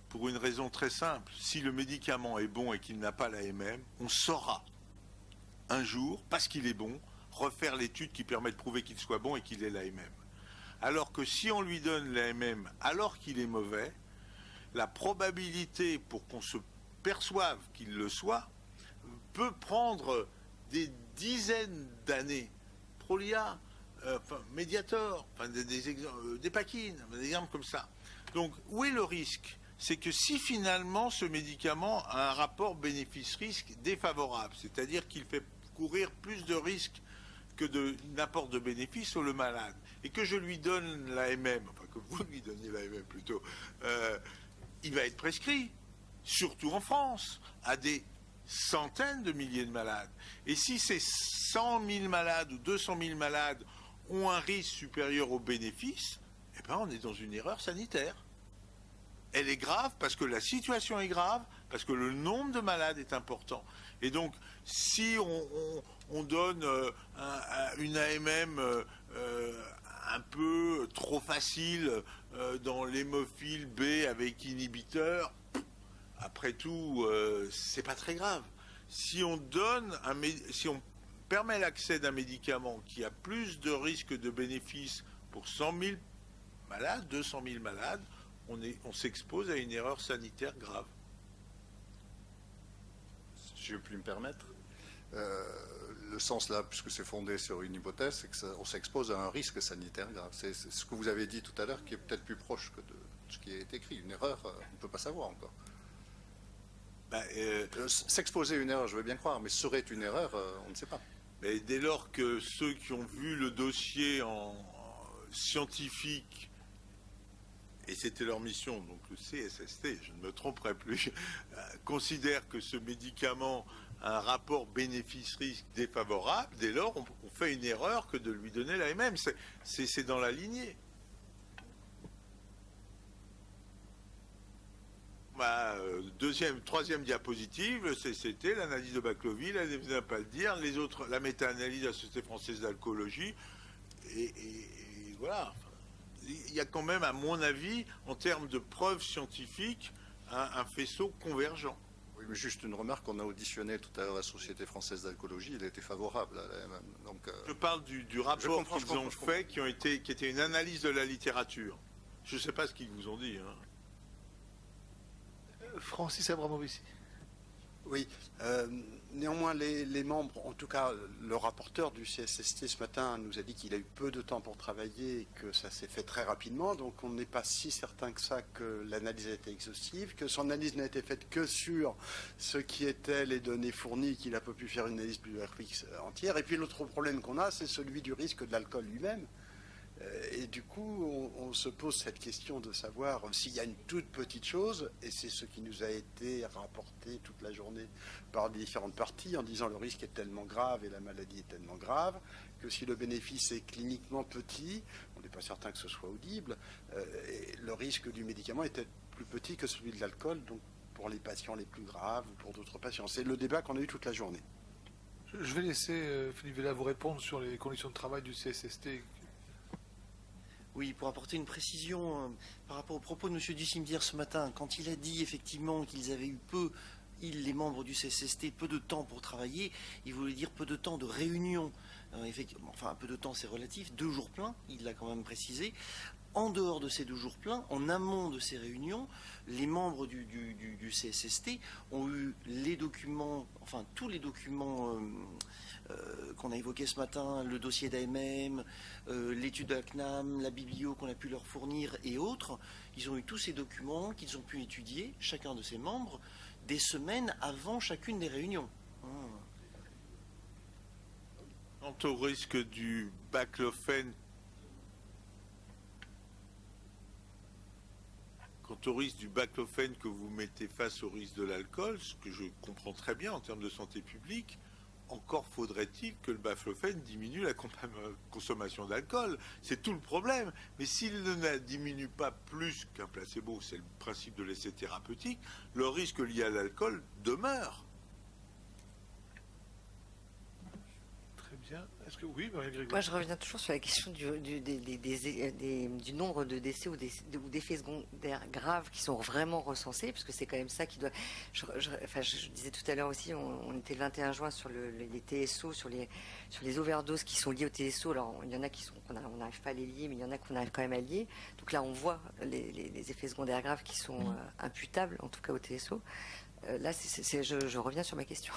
Pour une raison très simple, si le médicament est bon et qu'il n'a pas l'AMM, on saura un jour, parce qu'il est bon, refaire l'étude qui permet de prouver qu'il soit bon et qu'il ait l'AMM. Alors que si on lui donne l'AMM alors qu'il est mauvais, la probabilité pour qu'on se perçoive qu'il le soit peut prendre des dizaines d'années. Prolia, Mediator, des Paquines, des exemples comme ça. Donc, où est le risque? C'est que si finalement ce médicament a un rapport bénéfice-risque défavorable, c'est-à-dire qu'il fait courir plus de risques que n'apporte de bénéfices sur le malade, et que je lui donne l'AMM, enfin que vous lui donniez l'AMM plutôt, il va être prescrit, surtout en France, à des centaines de milliers de malades. Et si ces 100 000 malades ou 200 000 malades ont un risque supérieur aux bénéfices, eh ben on est dans une erreur sanitaire. Elle est grave parce que la situation est grave, parce que le nombre de malades est important. Et donc, si on donne une AMM un peu trop facile dans l'hémophile B avec inhibiteur, après tout, c'est pas très grave. Si on permet l'accès d'un médicament qui a plus de risques de bénéfices pour 100 000 malades, 200 000 malades, on s'expose à une erreur sanitaire grave. Si je puis me permettre, le sens là, puisque c'est fondé sur une hypothèse, c'est qu'on s'expose à un risque sanitaire grave. C'est ce que vous avez dit tout à l'heure qui est peut-être plus proche que de ce qui est écrit. Une erreur, on ne peut pas savoir encore. S'exposer à une erreur, je veux bien croire, mais serait une erreur, on ne sait pas. Mais dès lors que ceux qui ont vu le dossier en scientifique, et c'était leur mission, donc le CSST, je ne me tromperai plus, considère que ce médicament a un rapport bénéfice-risque défavorable, dès lors on fait une erreur que de lui donner l'AMM. C'est dans la lignée. Troisième diapositive, le CCT, l'analyse de Bacloville, elle ne vient pas le dire, les autres, la méta-analyse de la Société française d'alcoolologie, et voilà. Il y a quand même, à mon avis, en termes de preuves scientifiques, un faisceau convergent. Oui, mais juste une remarque, on a auditionné tout à l'heure la Société française d'alcoolologie, il était favorable à la MM. Donc, je parle du rapport qu'ils ont fait, qui était une analyse de la littérature. Je ne sais pas ce qu'ils vous ont dit. Hein. Francis Abramovici. Oui, néanmoins les membres, en tout cas le rapporteur du CSST ce matin nous a dit qu'il a eu peu de temps pour travailler et que ça s'est fait très rapidement, donc on n'est pas si certain que ça que l'analyse a été exhaustive, que son analyse n'a été faite que sur ce qui étaient les données fournies, qu'il n'a pas pu faire une analyse plus entière. Et puis l'autre problème qu'on a, c'est celui du risque de l'alcool lui-même. Et du coup, on se pose cette question de savoir s'il y a une toute petite chose, et c'est ce qui nous a été rapporté toute la journée par les différentes parties, en disant le risque est tellement grave et la maladie est tellement grave, que si le bénéfice est cliniquement petit, on n'est pas certain que ce soit audible, et le risque du médicament est peut-être plus petit que celui de l'alcool, donc pour les patients les plus graves ou pour d'autres patients. C'est le débat qu'on a eu toute la journée. Je vais laisser Philippe Vella vous répondre sur les conditions de travail du CSST. Oui, pour apporter une précision par rapport aux propos de M. Ducimbière ce matin, quand il a dit effectivement qu'ils avaient eu les membres du CSST, peu de temps pour travailler, il voulait dire peu de temps de réunion. Effectivement, enfin, peu de temps c'est relatif, 2 jours pleins, il l'a quand même précisé. En dehors de ces 2 jours pleins, en amont de ces réunions, les membres du CSST ont eu les documents, enfin tous les documents qu'on a évoqués ce matin, le dossier d'AMM, l'étude de la CNAM, la biblio qu'on a pu leur fournir et autres. Ils ont eu tous ces documents qu'ils ont pu étudier, chacun de ces membres, des semaines avant chacune des réunions. Quant au risque du baclofen, que vous mettez face au risque de l'alcool, ce que je comprends très bien en termes de santé publique, encore faudrait-il que le baclofen diminue la consommation d'alcool. C'est tout le problème. Mais s'il ne diminue pas plus qu'un placebo, c'est le principe de l'essai thérapeutique, le risque lié à l'alcool demeure. Très bien. Est-ce que oui, Marie Grégoire? Moi, je reviens toujours sur la question du nombre de décès ou d'effets secondaires graves qui sont vraiment recensés, parce que c'est quand même ça qui doit... Je disais tout à l'heure aussi, on était le 21 juin sur les TSO, sur les overdoses qui sont liées au TSO. Alors, il y en a on n'arrive pas à les lier, mais il y en a qu'on arrive quand même à lier. Donc là, on voit les effets secondaires graves qui sont imputables, en tout cas au TSO. Là, je reviens sur ma question.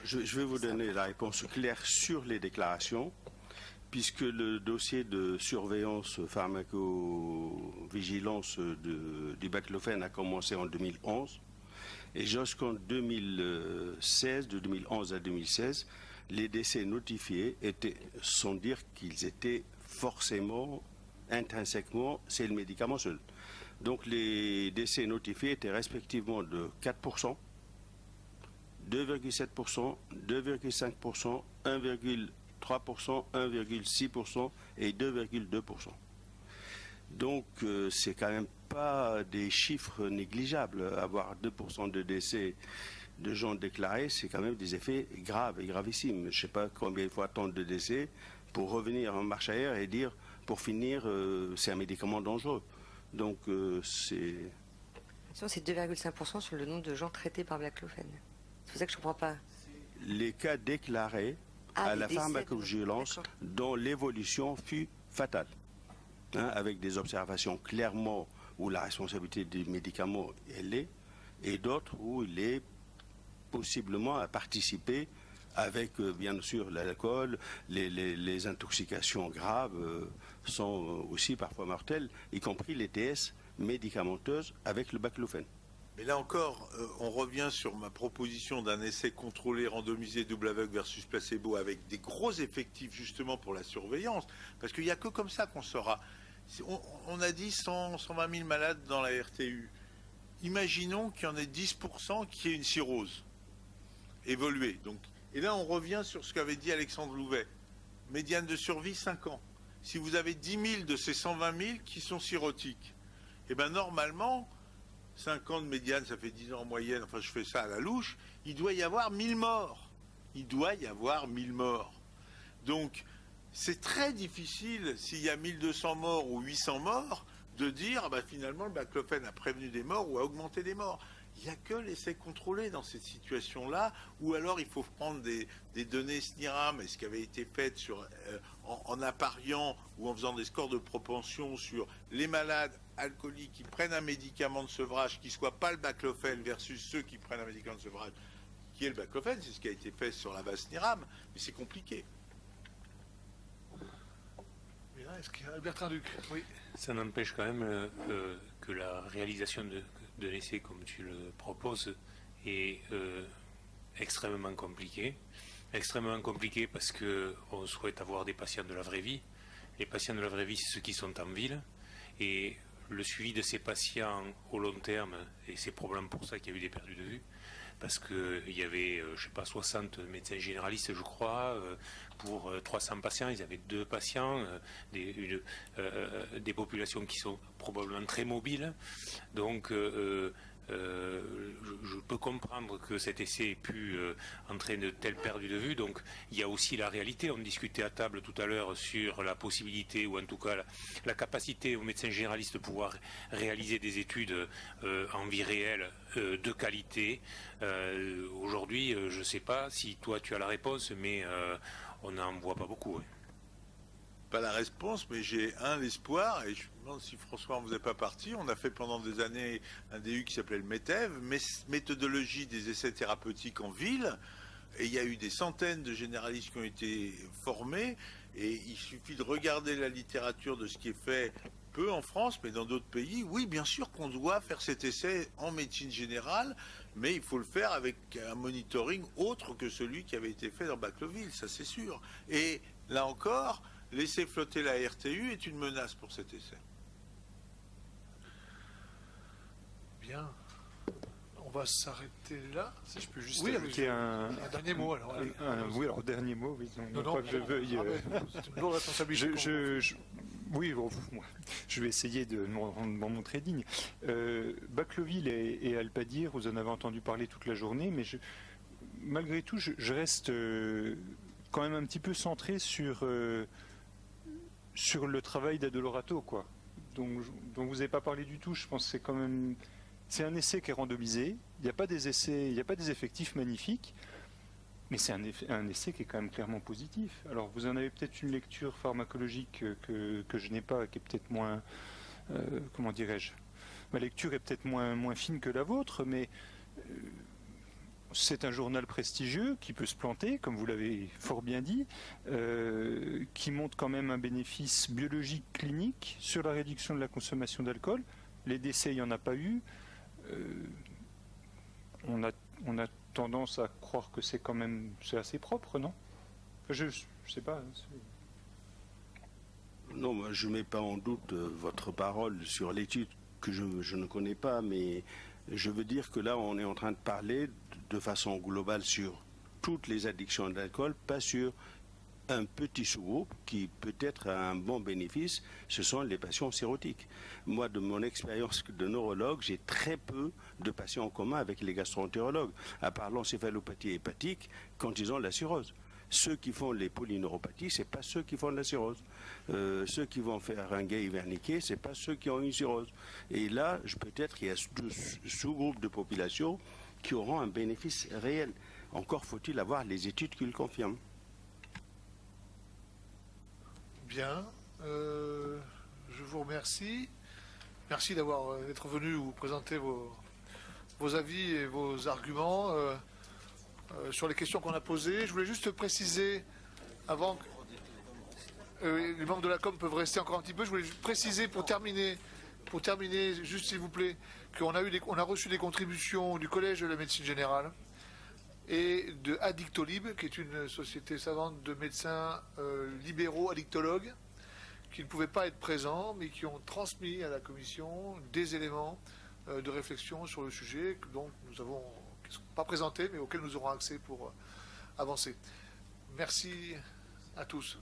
Je vais vous donner la réponse claire sur les déclarations, puisque le dossier de surveillance pharmacovigilance du baclofen a commencé en 2011, et jusqu'en 2016, de 2011 à 2016, les décès notifiés étaient, sans dire qu'ils étaient forcément, intrinsèquement, c'est le médicament seul. Donc les décès notifiés étaient respectivement de 4%, 2,7%, 2,5%, 1,3%, 1,6% et 2,2%. Donc c'est quand même pas des chiffres négligeables. Avoir 2% de décès de gens déclarés, c'est quand même des effets graves et gravissimes. Je ne sais pas combien il faut attendre de décès pour revenir en marche arrière et dire, pour finir, c'est un médicament dangereux. Donc c'est 2,5% sur le nombre de gens traités par baclofen. C'est pour ça que je ne comprends pas. Les cas déclarés à la pharmacovigilance dont l'évolution fut fatale, avec des observations clairement où la responsabilité du médicament elle est, et d'autres où il est possiblement à participer avec bien sûr l'alcool, les intoxications graves sont aussi parfois mortelles, y compris les TS médicamenteuses avec le baclofen. Mais là encore, on revient sur ma proposition d'un essai contrôlé, randomisé, double aveugle versus placebo avec des gros effectifs justement pour la surveillance, parce qu'il n'y a que comme ça qu'on saura. On a dit 120 000 malades dans la RTU. Imaginons qu'il y en ait 10% qui aient une cirrhose évoluée. Donc, et là, on revient sur ce qu'avait dit Alexandre Louvet. Médiane de survie, 5 ans. Si vous avez 10 000 de ces 120 000 qui sont cirrhotiques, eh bien normalement... 5 ans de médiane, ça fait 10 ans en moyenne, enfin je fais ça à la louche, il doit y avoir 1000 morts. Il doit y avoir 1000 morts. Donc, c'est très difficile, s'il y a 1200 morts ou 800 morts, de dire, bah, finalement, le baclofen a prévenu des morts ou a augmenté des morts. Il n'y a que l'essai contrôlé dans cette situation-là, ou alors il faut prendre des données SNIRAM, et ce qui avait été fait en appariant ou en faisant des scores de propension sur les malades alcooliques qui prennent un médicament de sevrage qui ne soit pas le baclofen versus ceux qui prennent un médicament de sevrage qui est le baclofen. C'est ce qui a été fait sur la base SNIRAM, mais c'est compliqué. Est-ce qu'il y a Bertrand Duc? Oui. Ça n'empêche quand même que la réalisation de l'essai, comme tu le proposes, est extrêmement compliquée. Extrêmement compliquée parce qu'on souhaite avoir des patients de la vraie vie. Les patients de la vraie vie, c'est ceux qui sont en ville. Et le suivi de ces patients au long terme, et c'est probablement pour ça qu'il y a eu des perdus de vue, parce qu'il y avait, je sais pas, 60 médecins généralistes, je crois, pour 300 patients. Ils avaient 2 patients, des populations qui sont probablement très mobiles. Donc, je peux comprendre que cet essai ait pu entraîner de telles pertes de vue. Donc il y a aussi la réalité. On discutait à table tout à l'heure sur la possibilité, ou en tout cas la capacité aux médecins généralistes de pouvoir réaliser des études en vie réelle de qualité. Aujourd'hui, je ne sais pas si toi tu as la réponse, mais on n'en voit pas beaucoup. Oui. Pas la réponse, mais j'ai l'espoir, et je me demande si François ne vous est pas parti. On a fait pendant des années un DU qui s'appelait le METEV, méthodologie des essais thérapeutiques en ville, et il y a eu des centaines de généralistes qui ont été formés, et il suffit de regarder la littérature de ce qui est fait, peu en France, mais dans d'autres pays. Oui, bien sûr qu'on doit faire cet essai en médecine générale, mais il faut le faire avec un monitoring autre que celui qui avait été fait dans Bacloville, ça c'est sûr. Et là encore, laisser flotter la RTU est une menace pour cet essai. Bien. On va s'arrêter là. Si je peux juste oui, ajouter un dernier mot. Alors, oui, alors dernier mot. Oui, non, non, pas que je veuille. C'est une lourde responsabilité. Oui, bon, je vais essayer de m'en montrer digne. Bacloville et Alpadir, vous en avez entendu parler toute la journée, mais malgré tout, je reste quand même un petit peu centré sur le travail d'Addolorato, quoi. dont vous n'avez pas parlé du tout. Je pense que c'est quand même... C'est un essai qui est randomisé. Il n'y a pas des essais, il n'y a pas des effectifs magnifiques, mais c'est un essai qui est quand même clairement positif. Alors vous en avez peut-être une lecture pharmacologique que je n'ai pas, qui est peut-être moins, comment dirais-je, ma lecture est peut-être moins fine que la vôtre, mais c'est un journal prestigieux qui peut se planter, comme vous l'avez fort bien dit, qui montre quand même un bénéfice biologique clinique sur la réduction de la consommation d'alcool. Les décès, il n'y en a pas eu. On a tendance à croire que c'est assez propre, non? Je sais pas. Non, moi, je ne mets pas en doute votre parole sur l'étude que je ne connais pas, mais je veux dire que là, on est en train de parler de façon globale sur toutes les addictions d'alcool, pas sur un petit sous-groupe qui peut-être a un bon bénéfice, ce sont les patients cirrhotiques. Moi, de mon expérience de neurologue, j'ai très peu de patients en commun avec les gastro-entérologues, à part l'encéphalopathie hépatique quand ils ont la cirrhose. Ceux qui font les polyneuropathies, ce n'est pas ceux qui font la cirrhose. Ceux qui vont faire un gay verniqué, ce n'est pas ceux qui ont une cirrhose. Et là, peut-être qu'il y a deux sous-groupes de population qui auront un bénéfice réel. Encore faut-il avoir les études qui le confirment. Bien. Je vous remercie. Merci d'être venu vous présenter vos avis et vos arguments sur les questions qu'on a posées. Je voulais juste préciser, avant que les membres de la com peuvent rester encore un petit peu, je voulais préciser pour terminer, juste s'il vous plaît, qu'on a reçu des contributions du Collège de la médecine générale et de Addictolib, qui est une société savante de médecins libéraux addictologues, qui ne pouvaient pas être présents, mais qui ont transmis à la commission des éléments de réflexion sur le sujet, donc nous avons, qui ne sont pas présentés, mais auxquels nous aurons accès pour avancer. Merci à tous.